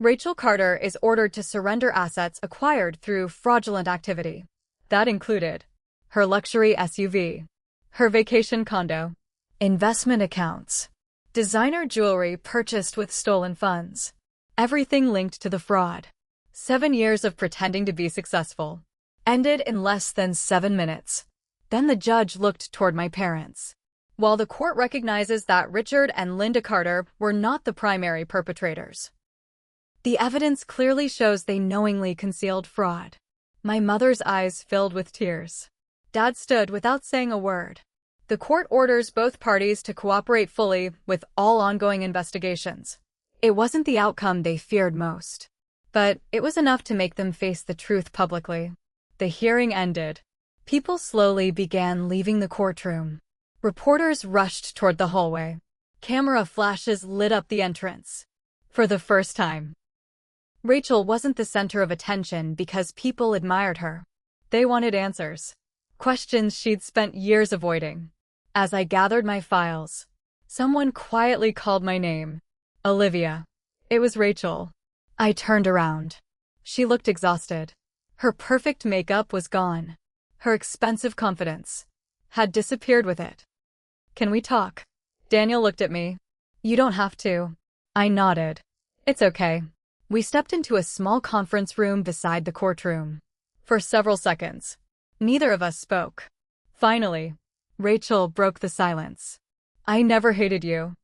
Rachel Carter is ordered to surrender assets acquired through fraudulent activity. That included her luxury SUV, her vacation condo, investment accounts, designer jewelry purchased with stolen funds, everything linked to the fraud. 7 years of pretending to be successful ended in less than 7 minutes. Then the judge looked toward my parents. While the court recognizes that Richard and Linda Carter were not the primary perpetrators, the evidence clearly shows they knowingly concealed fraud. My mother's eyes filled with tears. Dad stood without saying a word. The court orders both parties to cooperate fully with all ongoing investigations. It wasn't the outcome they feared most, but it was enough to make them face the truth publicly. The hearing ended. People slowly began leaving the courtroom. Reporters rushed toward the hallway. Camera flashes lit up the entrance. For the first time, Rachel wasn't the center of attention because people admired her. They wanted answers. Questions she'd spent years avoiding. As I gathered my files, someone quietly called my name. Olivia. It was Rachel. I turned around. She looked exhausted. Her perfect makeup was gone. Her expensive confidence had disappeared with it. Can we talk? Daniel looked at me. You don't have to. I nodded. It's okay. We stepped into a small conference room beside the courtroom. For several seconds, neither of us spoke. Finally, Rachel broke the silence. I never hated you.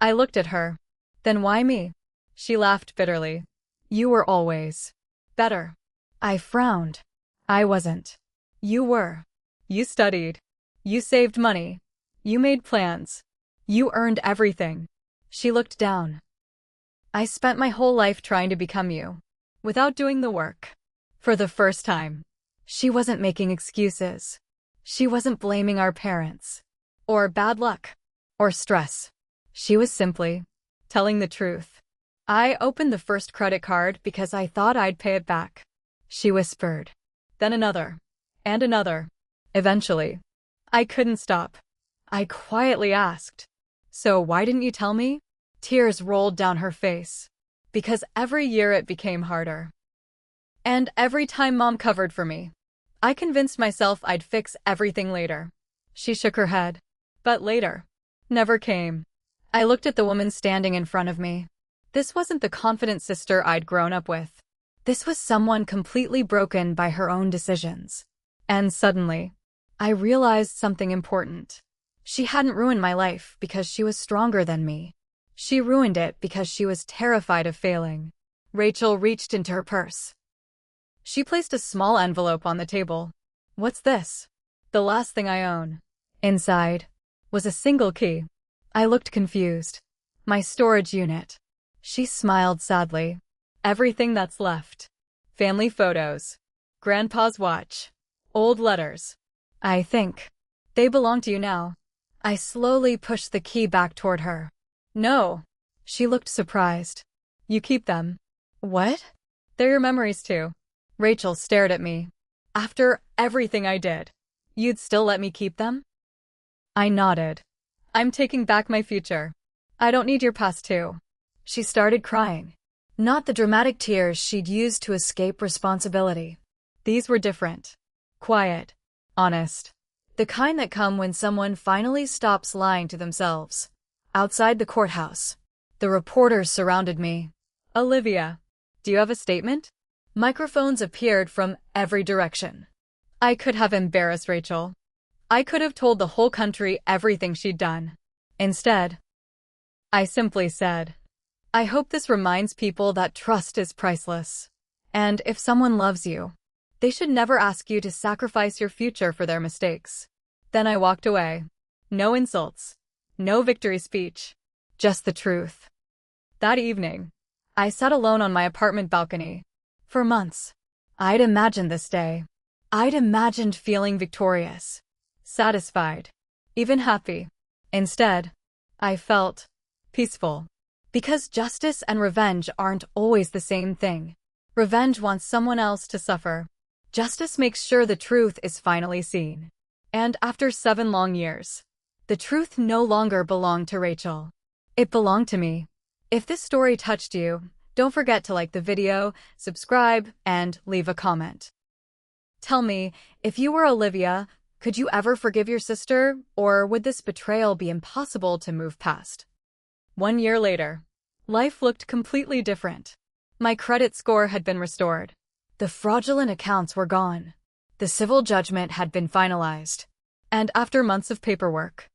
I looked at her. Then why me? She laughed bitterly. You were always better. I frowned. I wasn't. You were. You studied. You saved money. You made plans. You earned everything. She looked down. I spent my whole life trying to become you, without doing the work. For the first time, she wasn't making excuses. She wasn't blaming our parents, or bad luck, or stress. She was simply telling the truth. I opened the first credit card because I thought I'd pay it back. She whispered. Then another, and another. Eventually, I couldn't stop. I quietly asked, so why didn't you tell me? Tears rolled down her face. Because every year it became harder. And every time Mom covered for me, I convinced myself I'd fix everything later. She shook her head. But later never came. I looked at the woman standing in front of me. This wasn't the confident sister I'd grown up with. This was someone completely broken by her own decisions. And suddenly, I realized something important. She hadn't ruined my life because she was stronger than me. She ruined it because she was terrified of failing. Rachel reached into her purse. She placed a small envelope on the table. What's this? The last thing I own. Inside was a single key. I looked confused. My storage unit. She smiled sadly. Everything that's left. Family photos. Grandpa's watch. Old letters. I think they belong to you now. I slowly pushed the key back toward her. No. She looked surprised. You keep them. What? They're your memories too. Rachel stared at me. After everything I did, you'd still let me keep them? I nodded. I'm taking back my future. I don't need your past too. She started crying. Not the dramatic tears she'd used to escape responsibility. These were different. Quiet. Honest. The kind that come when someone finally stops lying to themselves. Outside the courthouse, the reporters surrounded me. Olivia, do you have a statement? Microphones appeared from every direction. I could have embarrassed Rachel. I could have told the whole country everything she'd done. Instead, I simply said, I hope this reminds people that trust is priceless. And if someone loves you, they should never ask you to sacrifice your future for their mistakes. Then I walked away. No insults. No victory speech. Just the truth. That evening, I sat alone on my apartment balcony. For months, I'd imagined this day. I'd imagined feeling victorious, satisfied, even happy. Instead, I felt peaceful. Because justice and revenge aren't always the same thing. Revenge wants someone else to suffer. Justice makes sure the truth is finally seen. And after 7 long years, the truth no longer belonged to Rachel. It belonged to me. If this story touched you, don't forget to like the video, subscribe, and leave a comment. Tell me, if you were Olivia, could you ever forgive your sister, or would this betrayal be impossible to move past? 1 year later, life looked completely different. My credit score had been restored. The fraudulent accounts were gone. The civil judgment had been finalized. And after months of paperwork,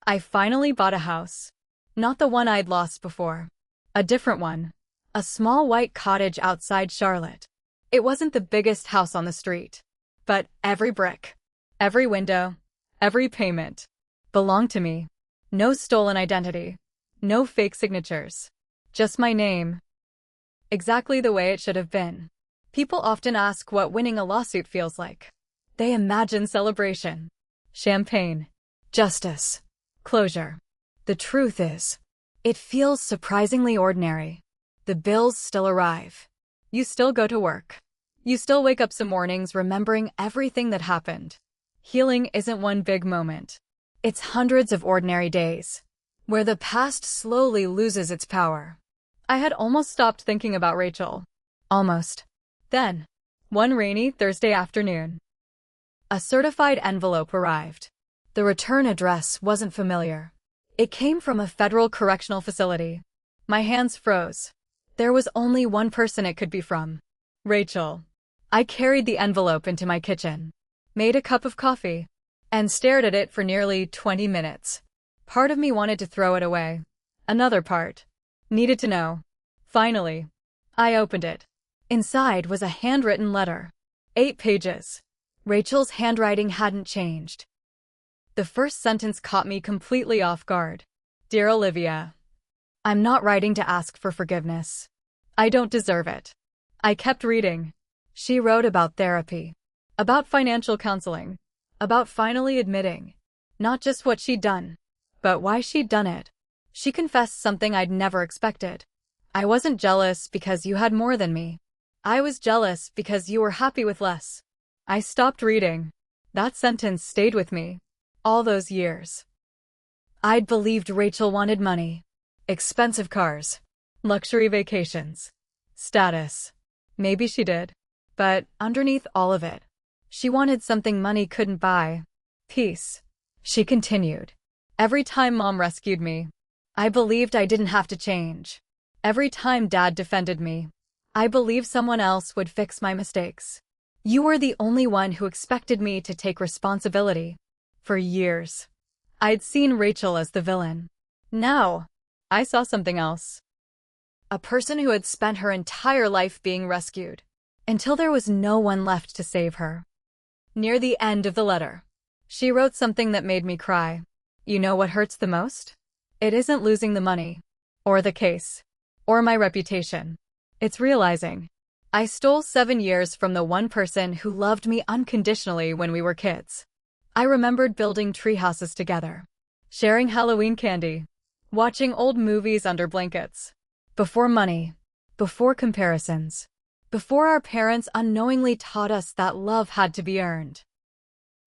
I finally bought a house. Not the one I'd lost before. A different one. A small white cottage outside Charlotte. It wasn't the biggest house on the street. But every brick, every window, every payment belonged to me. No stolen identity. No fake signatures. Just my name. Exactly the way it should have been. People often ask what winning a lawsuit feels like. They imagine celebration, champagne, justice, closure. The truth is, it feels surprisingly ordinary. The bills still arrive. You still go to work. You still wake up some mornings remembering everything that happened. Healing isn't one big moment. It's hundreds of ordinary days, where the past slowly loses its power. I had almost stopped thinking about Rachel. Almost. Then, one rainy Thursday afternoon, a certified envelope arrived. The return address wasn't familiar. It came from a federal correctional facility. My hands froze. There was only one person it could be from. Rachel. I carried the envelope into my kitchen, made a cup of coffee, and stared at it for nearly 20 minutes. Part of me wanted to throw it away. Another part needed to know. Finally, I opened it. Inside was a handwritten letter. 8 pages. Rachel's handwriting hadn't changed. The first sentence caught me completely off guard. Dear Olivia, I'm not writing to ask for forgiveness. I don't deserve it. I kept reading. She wrote about therapy, about financial counseling, about finally admitting, not just what she'd done, but why she'd done it. She confessed something I'd never expected. I wasn't jealous because you had more than me. I was jealous because you were happy with less. I stopped reading. That sentence stayed with me. All those years. I'd believed Rachel wanted money, expensive cars, luxury vacations, status. Maybe she did. But underneath all of it, she wanted something money couldn't buy. Peace. She continued. Every time Mom rescued me, I believed I didn't have to change. Every time Dad defended me, I believed someone else would fix my mistakes. You were the only one who expected me to take responsibility. For years, I'd seen Rachel as the villain. Now, I saw something else. A person who had spent her entire life being rescued, until there was no one left to save her. Near the end of the letter, she wrote something that made me cry. You know what hurts the most? It isn't losing the money, or the case. or my reputation. It's realizing I stole 7 years from the one person who loved me unconditionally when we were kids. I remembered building tree houses together, sharing Halloween candy, watching old movies under blankets. Before money, before comparisons, before our parents unknowingly taught us that love had to be earned.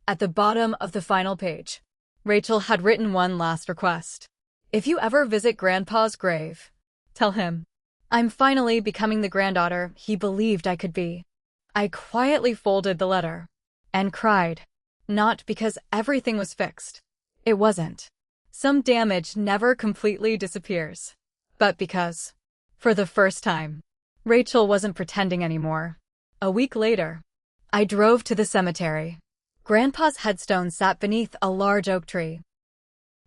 At the bottom of the final page, Rachel had written one last request. If you ever visit Grandpa's grave, tell him, I'm finally becoming the granddaughter he believed I could be. I quietly folded the letter and cried, not because everything was fixed. It wasn't. Some damage never completely disappears. But because, for the first time, Rachel wasn't pretending anymore. A week later, I drove to the cemetery. Grandpa's headstone sat beneath a large oak tree,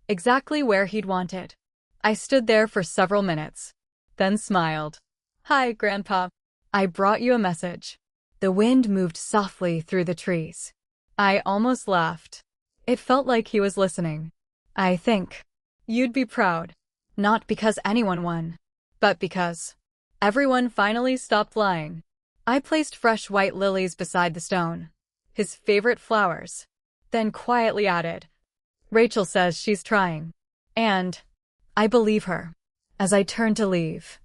exactly where he'd wanted. I stood there for several minutes, then smiled. Hi, Grandpa. I brought you a message. The wind moved softly through the trees. I almost laughed. It felt like he was listening. I think you'd be proud, not because anyone won, but because everyone finally stopped lying. I placed fresh white lilies beside the stone, his favorite flowers, then quietly added, Rachel says she's trying. And I believe her. As I turned to leave,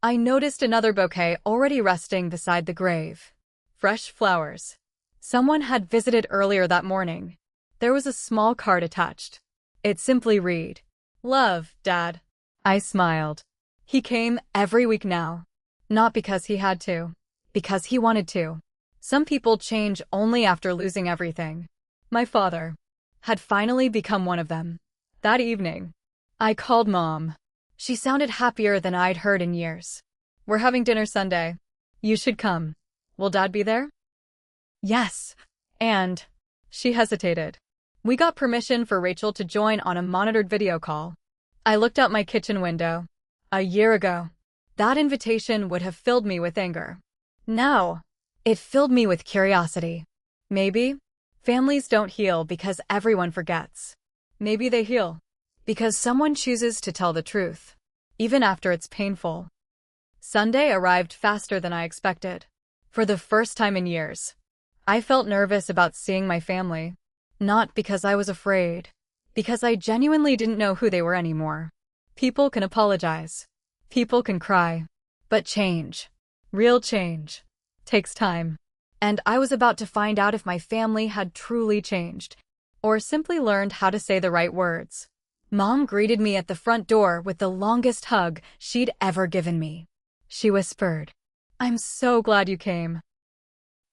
I noticed another bouquet already resting beside the grave. Fresh flowers. Someone had visited earlier that morning. There was a small card attached. It simply read, Love, Dad. I smiled. He came every week now. Not because he had to, because he wanted to. Some people change only after losing everything. My father had finally become one of them. That evening, I called Mom. She sounded happier than I'd heard in years. We're having dinner Sunday. You should come. Will Dad be there? Yes. And she hesitated. We got permission for Rachel to join on a monitored video call. I looked out my kitchen window. A year ago, that invitation would have filled me with anger. Now, it filled me with curiosity. Maybe families don't heal because everyone forgets. Maybe they heal because someone chooses to tell the truth, even after it's painful. Sunday arrived faster than I expected. For the first time in years, I felt nervous about seeing my family. Not because I was afraid, because I genuinely didn't know who they were anymore. People can apologize. People can cry. But change, real change, takes time. And I was about to find out if my family had truly changed, or simply learned how to say the right words. Mom greeted me at the front door with the longest hug she'd ever given me. She whispered, I'm so glad you came.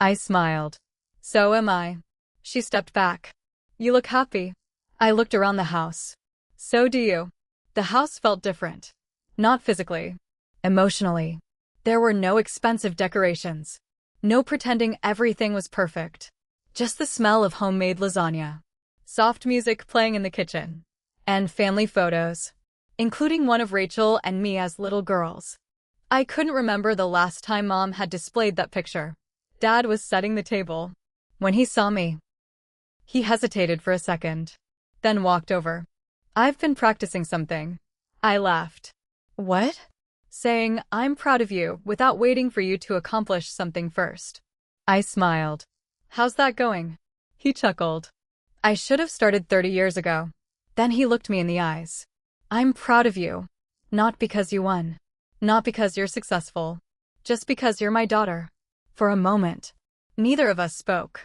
I smiled. So am I. She stepped back. You look happy. I looked around the house. So do you. The house felt different. Not physically. Emotionally. There were no expensive decorations. No pretending everything was perfect. Just the smell of homemade lasagna. Soft music playing in the kitchen. And family photos, including one of Rachel and me as little girls. I couldn't remember the last time Mom had displayed that picture. Dad was setting the table. When he saw me, he hesitated for a second, then walked over. I've been practicing something. I laughed. What? Saying, I'm proud of you without waiting for you to accomplish something first. I smiled. How's that going? He chuckled. I should have started 30 years ago. Then he looked me in the eyes. I'm proud of you. Not because you won. Not because you're successful. Just because you're my daughter. For a moment, neither of us spoke.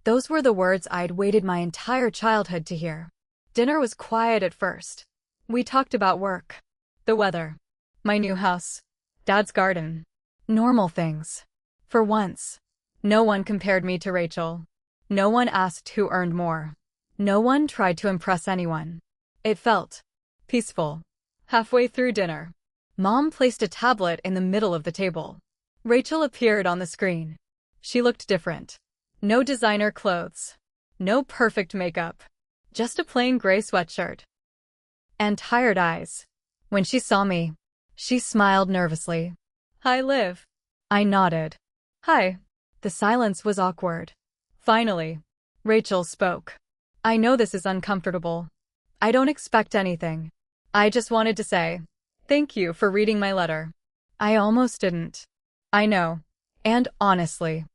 Those were the words I'd waited my entire childhood to hear. Dinner was quiet at first. We talked about work, the weather, my new house, Dad's garden. Normal things. For once, no one compared me to Rachel. No one asked who earned more. No one tried to impress anyone. It felt peaceful. Halfway through dinner, Mom placed a tablet in the middle of the table. Rachel appeared on the screen. She looked different. No designer clothes. No perfect makeup. Just a plain gray sweatshirt. And tired eyes. When she saw me, she smiled nervously. Hi, Liv. I nodded. Hi. The silence was awkward. Finally, Rachel spoke. I know this is uncomfortable. I don't expect anything. I just wanted to say, Thank you for reading my letter. I almost didn't. I know. And honestly,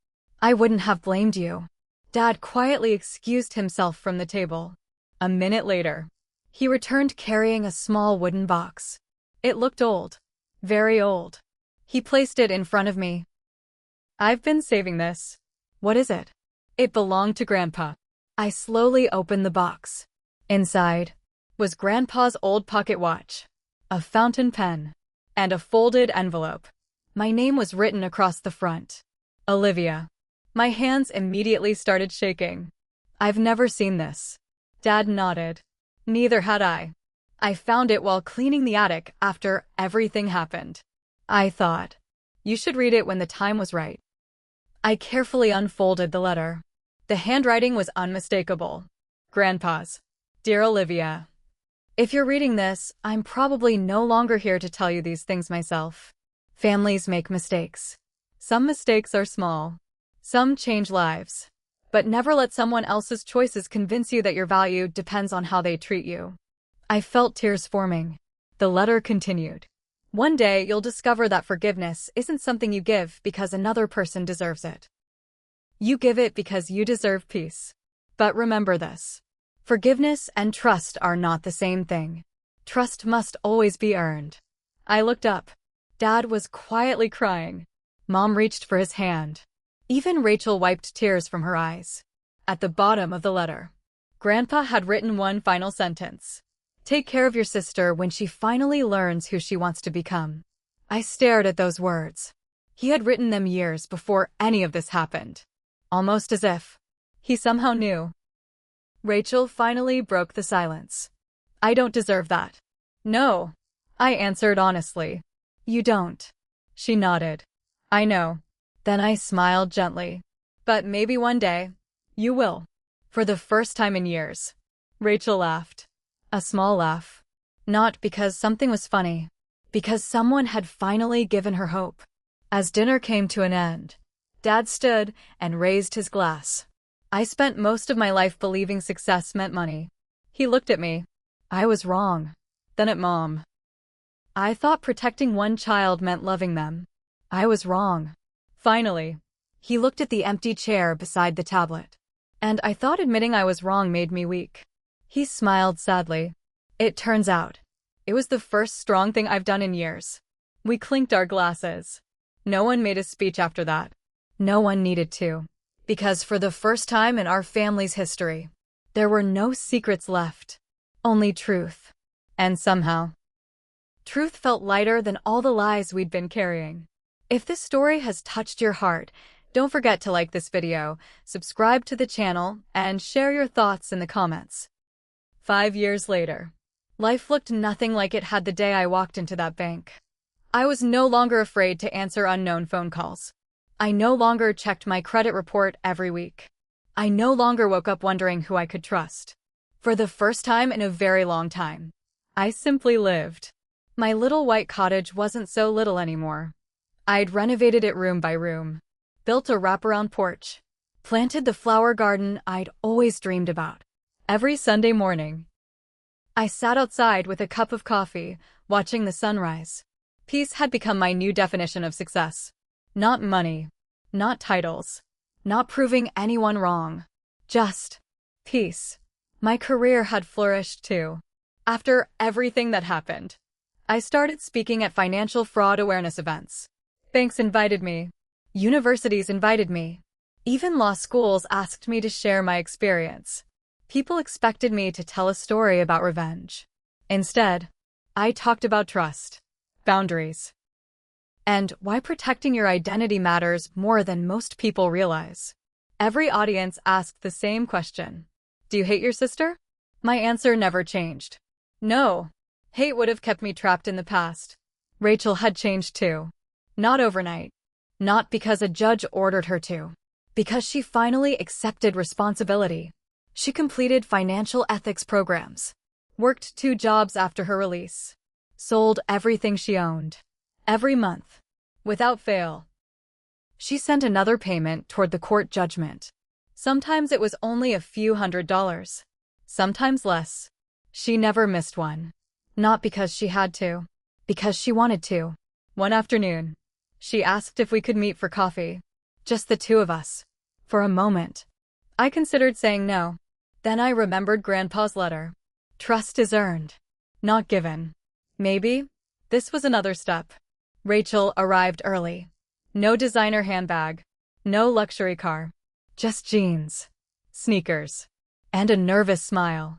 I wouldn't have blamed you. Dad quietly excused himself from the table. A minute later, he returned carrying a small wooden box. It looked old. Very old. He placed it in front of me. I've been saving this. What is it? It belonged to Grandpa. I slowly opened the box. Inside was Grandpa's old pocket watch, a fountain pen, and a folded envelope. My name was written across the front. Olivia. My hands immediately started shaking. I've never seen this. Dad nodded. Neither had I. I found it while cleaning the attic after everything happened. I thought, you should read it when the time was right. I carefully unfolded the letter. The handwriting was unmistakable. Grandpa's. Dear Olivia, if you're reading this, I'm probably no longer here to tell you these things myself. Families make mistakes. Some mistakes are small. Some change lives. But never let someone else's choices convince you that your value depends on how they treat you. I felt tears forming. The letter continued. One day you'll discover that forgiveness isn't something you give because another person deserves it. You give it because you deserve peace. But remember this. Forgiveness and trust are not the same thing. Trust must always be earned. I looked up. Dad was quietly crying. Mom reached for his hand. Even Rachel wiped tears from her eyes. At the bottom of the letter, Grandpa had written one final sentence. Take care of your sister when she finally learns who she wants to become. I stared at those words. He had written them years before any of this happened. Almost as if he somehow knew. Rachel finally broke the silence. I don't deserve that. No, I answered honestly. You don't. She nodded. I know. Then I smiled gently. But maybe one day, you will. For the first time in years. Rachel laughed. A small laugh. Not because something was funny. Because someone had finally given her hope. As dinner came to an end, Dad stood and raised his glass. I spent most of my life believing success meant money. He looked at me. I was wrong. Then at Mom. I thought protecting one child meant loving them. I was wrong. Finally, he looked at the empty chair beside the tablet. And I thought admitting I was wrong made me weak. He smiled sadly. It turns out, it was the first strong thing I've done in years. We clinked our glasses. No one made a speech after that. No one needed to. Because for the first time in our family's history, there were no secrets left. Only truth. And somehow, truth felt lighter than all the lies we'd been carrying. If this story has touched your heart, don't forget to like this video, subscribe to the channel, and share your thoughts in the comments. 5 years later, life looked nothing like it had the day I walked into that bank. I was no longer afraid to answer unknown phone calls. I no longer checked my credit report every week. I no longer woke up wondering who I could trust. For the first time in a very long time, I simply lived. My little white cottage wasn't so little anymore. I'd renovated it room by room, built a wraparound porch, planted the flower garden I'd always dreamed about. Every Sunday morning, I sat outside with a cup of coffee, watching the sunrise. Peace had become my new definition of success. Not money, not titles, not proving anyone wrong. Just peace. My career had flourished too. After everything that happened, I started speaking at financial fraud awareness events. Banks invited me. Universities invited me. Even law schools asked me to share my experience. People expected me to tell a story about revenge. Instead, I talked about trust, boundaries, and why protecting your identity matters more than most people realize. Every audience asked the same question. Do you hate your sister? My answer never changed. No. Hate would have kept me trapped in the past. Rachel had changed too. Not overnight. Not because a judge ordered her to. Because she finally accepted responsibility. She completed financial ethics programs. Worked 2 jobs after her release. Sold everything she owned. Every month. Without fail. She sent another payment toward the court judgment. Sometimes it was only a few $100s. Sometimes less. She never missed one. Not because she had to. Because she wanted to. One afternoon, she asked if we could meet for coffee. Just the two of us. For a moment, I considered saying no. Then I remembered Grandpa's letter. Trust is earned, not given. Maybe this was another step. Rachel arrived early. No designer handbag, no luxury car, just jeans, sneakers, and a nervous smile.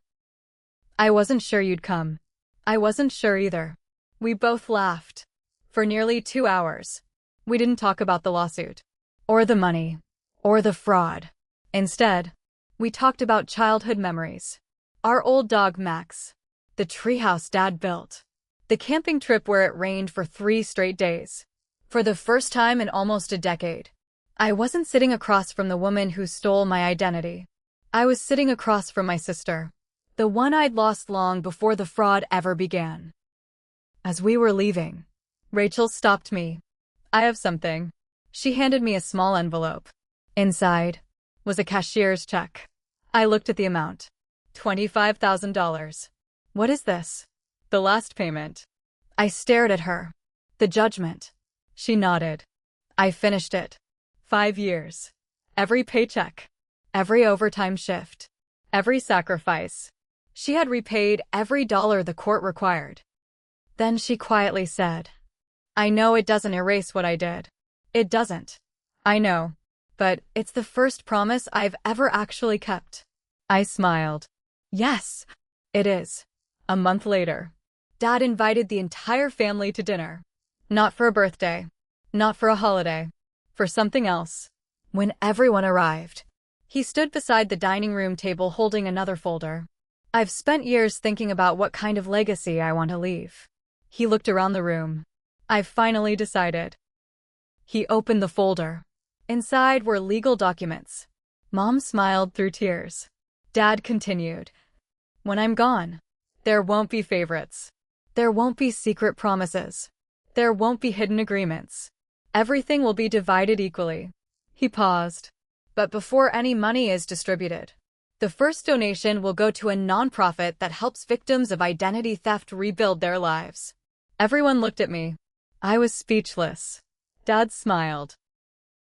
I wasn't sure you'd come. I wasn't sure either. We both laughed. For nearly 2 hours. We didn't talk about the lawsuit, or the money, or the fraud. Instead, we talked about childhood memories. Our old dog Max, the treehouse Dad built, the camping trip where it rained for 3 straight days. For the first time in almost a decade, I wasn't sitting across from the woman who stole my identity. I was sitting across from my sister, the one I'd lost long before the fraud ever began. As we were leaving, Rachel stopped me. I have something. She handed me a small envelope. Inside was a cashier's check. I looked at the amount. $25,000. What is this? The last payment. I stared at her. The judgment. She nodded. I finished it. 5 years. Every paycheck. Every overtime shift. Every sacrifice. She had repaid every dollar the court required. Then she quietly said, I know it doesn't erase what I did. It doesn't. I know. But it's the first promise I've ever actually kept. I smiled. Yes, it is. A month later, Dad invited the entire family to dinner. Not for a birthday. Not for a holiday. For something else. When everyone arrived, he stood beside the dining room table holding another folder. I've spent years thinking about what kind of legacy I want to leave. He looked around the room. I've finally decided. He opened the folder. Inside were legal documents. Mom smiled through tears. Dad continued. When I'm gone, there won't be favorites. There won't be secret promises. There won't be hidden agreements. Everything will be divided equally. He paused. But before any money is distributed, the first donation will go to a nonprofit that helps victims of identity theft rebuild their lives. Everyone looked at me. I was speechless. Dad smiled.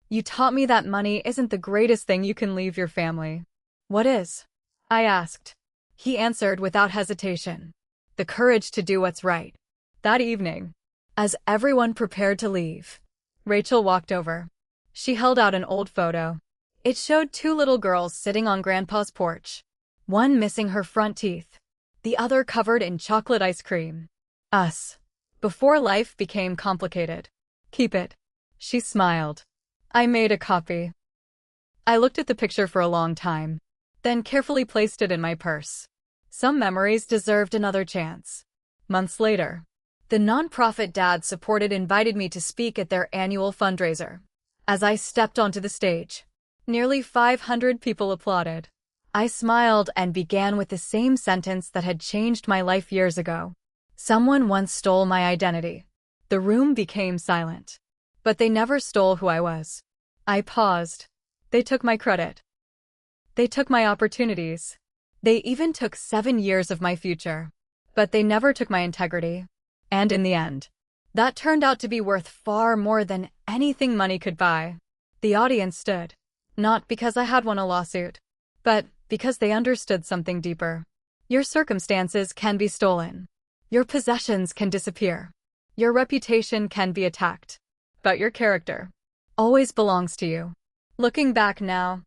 You taught me that money isn't the greatest thing you can leave your family. What is? I asked. He answered without hesitation. The courage to do what's right. That evening, as everyone prepared to leave, Rachel walked over. She held out an old photo. It showed 2 little girls sitting on Grandpa's porch, one missing her front teeth, the other covered in chocolate ice cream. Us. Before life became complicated. Keep it. She smiled. I made a copy. I looked at the picture for a long time, then carefully placed it in my purse. Some memories deserved another chance. Months later, the nonprofit Dad supported invited me to speak at their annual fundraiser. As I stepped onto the stage, nearly 500 people applauded. I smiled and began with the same sentence that had changed my life years ago. Someone once stole my identity. The room became silent. But they never stole who I was. I paused. They took my credit. They took my opportunities. They even took 7 years of my future. But they never took my integrity. And in the end, that turned out to be worth far more than anything money could buy. The audience stood. Not because I had won a lawsuit, but because they understood something deeper. Your circumstances can be stolen. Your possessions can disappear. Your reputation can be attacked. But your character always belongs to you. Looking back now,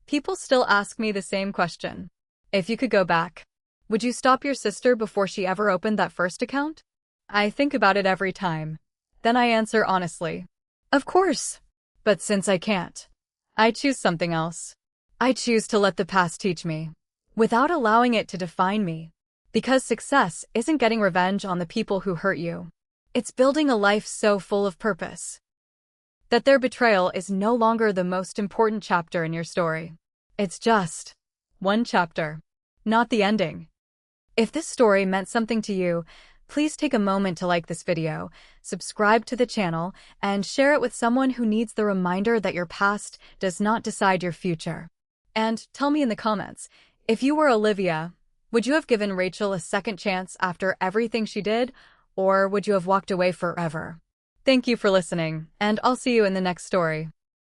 people still ask me the same question. If you could go back, would you stop your sister before she ever opened that first account? I think about it every time. Then I answer honestly. Of course. But since I can't, I choose something else. I choose to let the past teach me, without allowing it to define me. Because success isn't getting revenge on the people who hurt you. It's building a life so full of purpose that their betrayal is no longer the most important chapter in your story. It's just one chapter, not the ending. If this story meant something to you, please take a moment to like this video, subscribe to the channel, and share it with someone who needs the reminder that your past does not decide your future. And tell me in the comments, if you were Olivia, would you have given Rachel a second chance after everything she did, or would you have walked away forever? Thank you for listening, and I'll see you in the next story.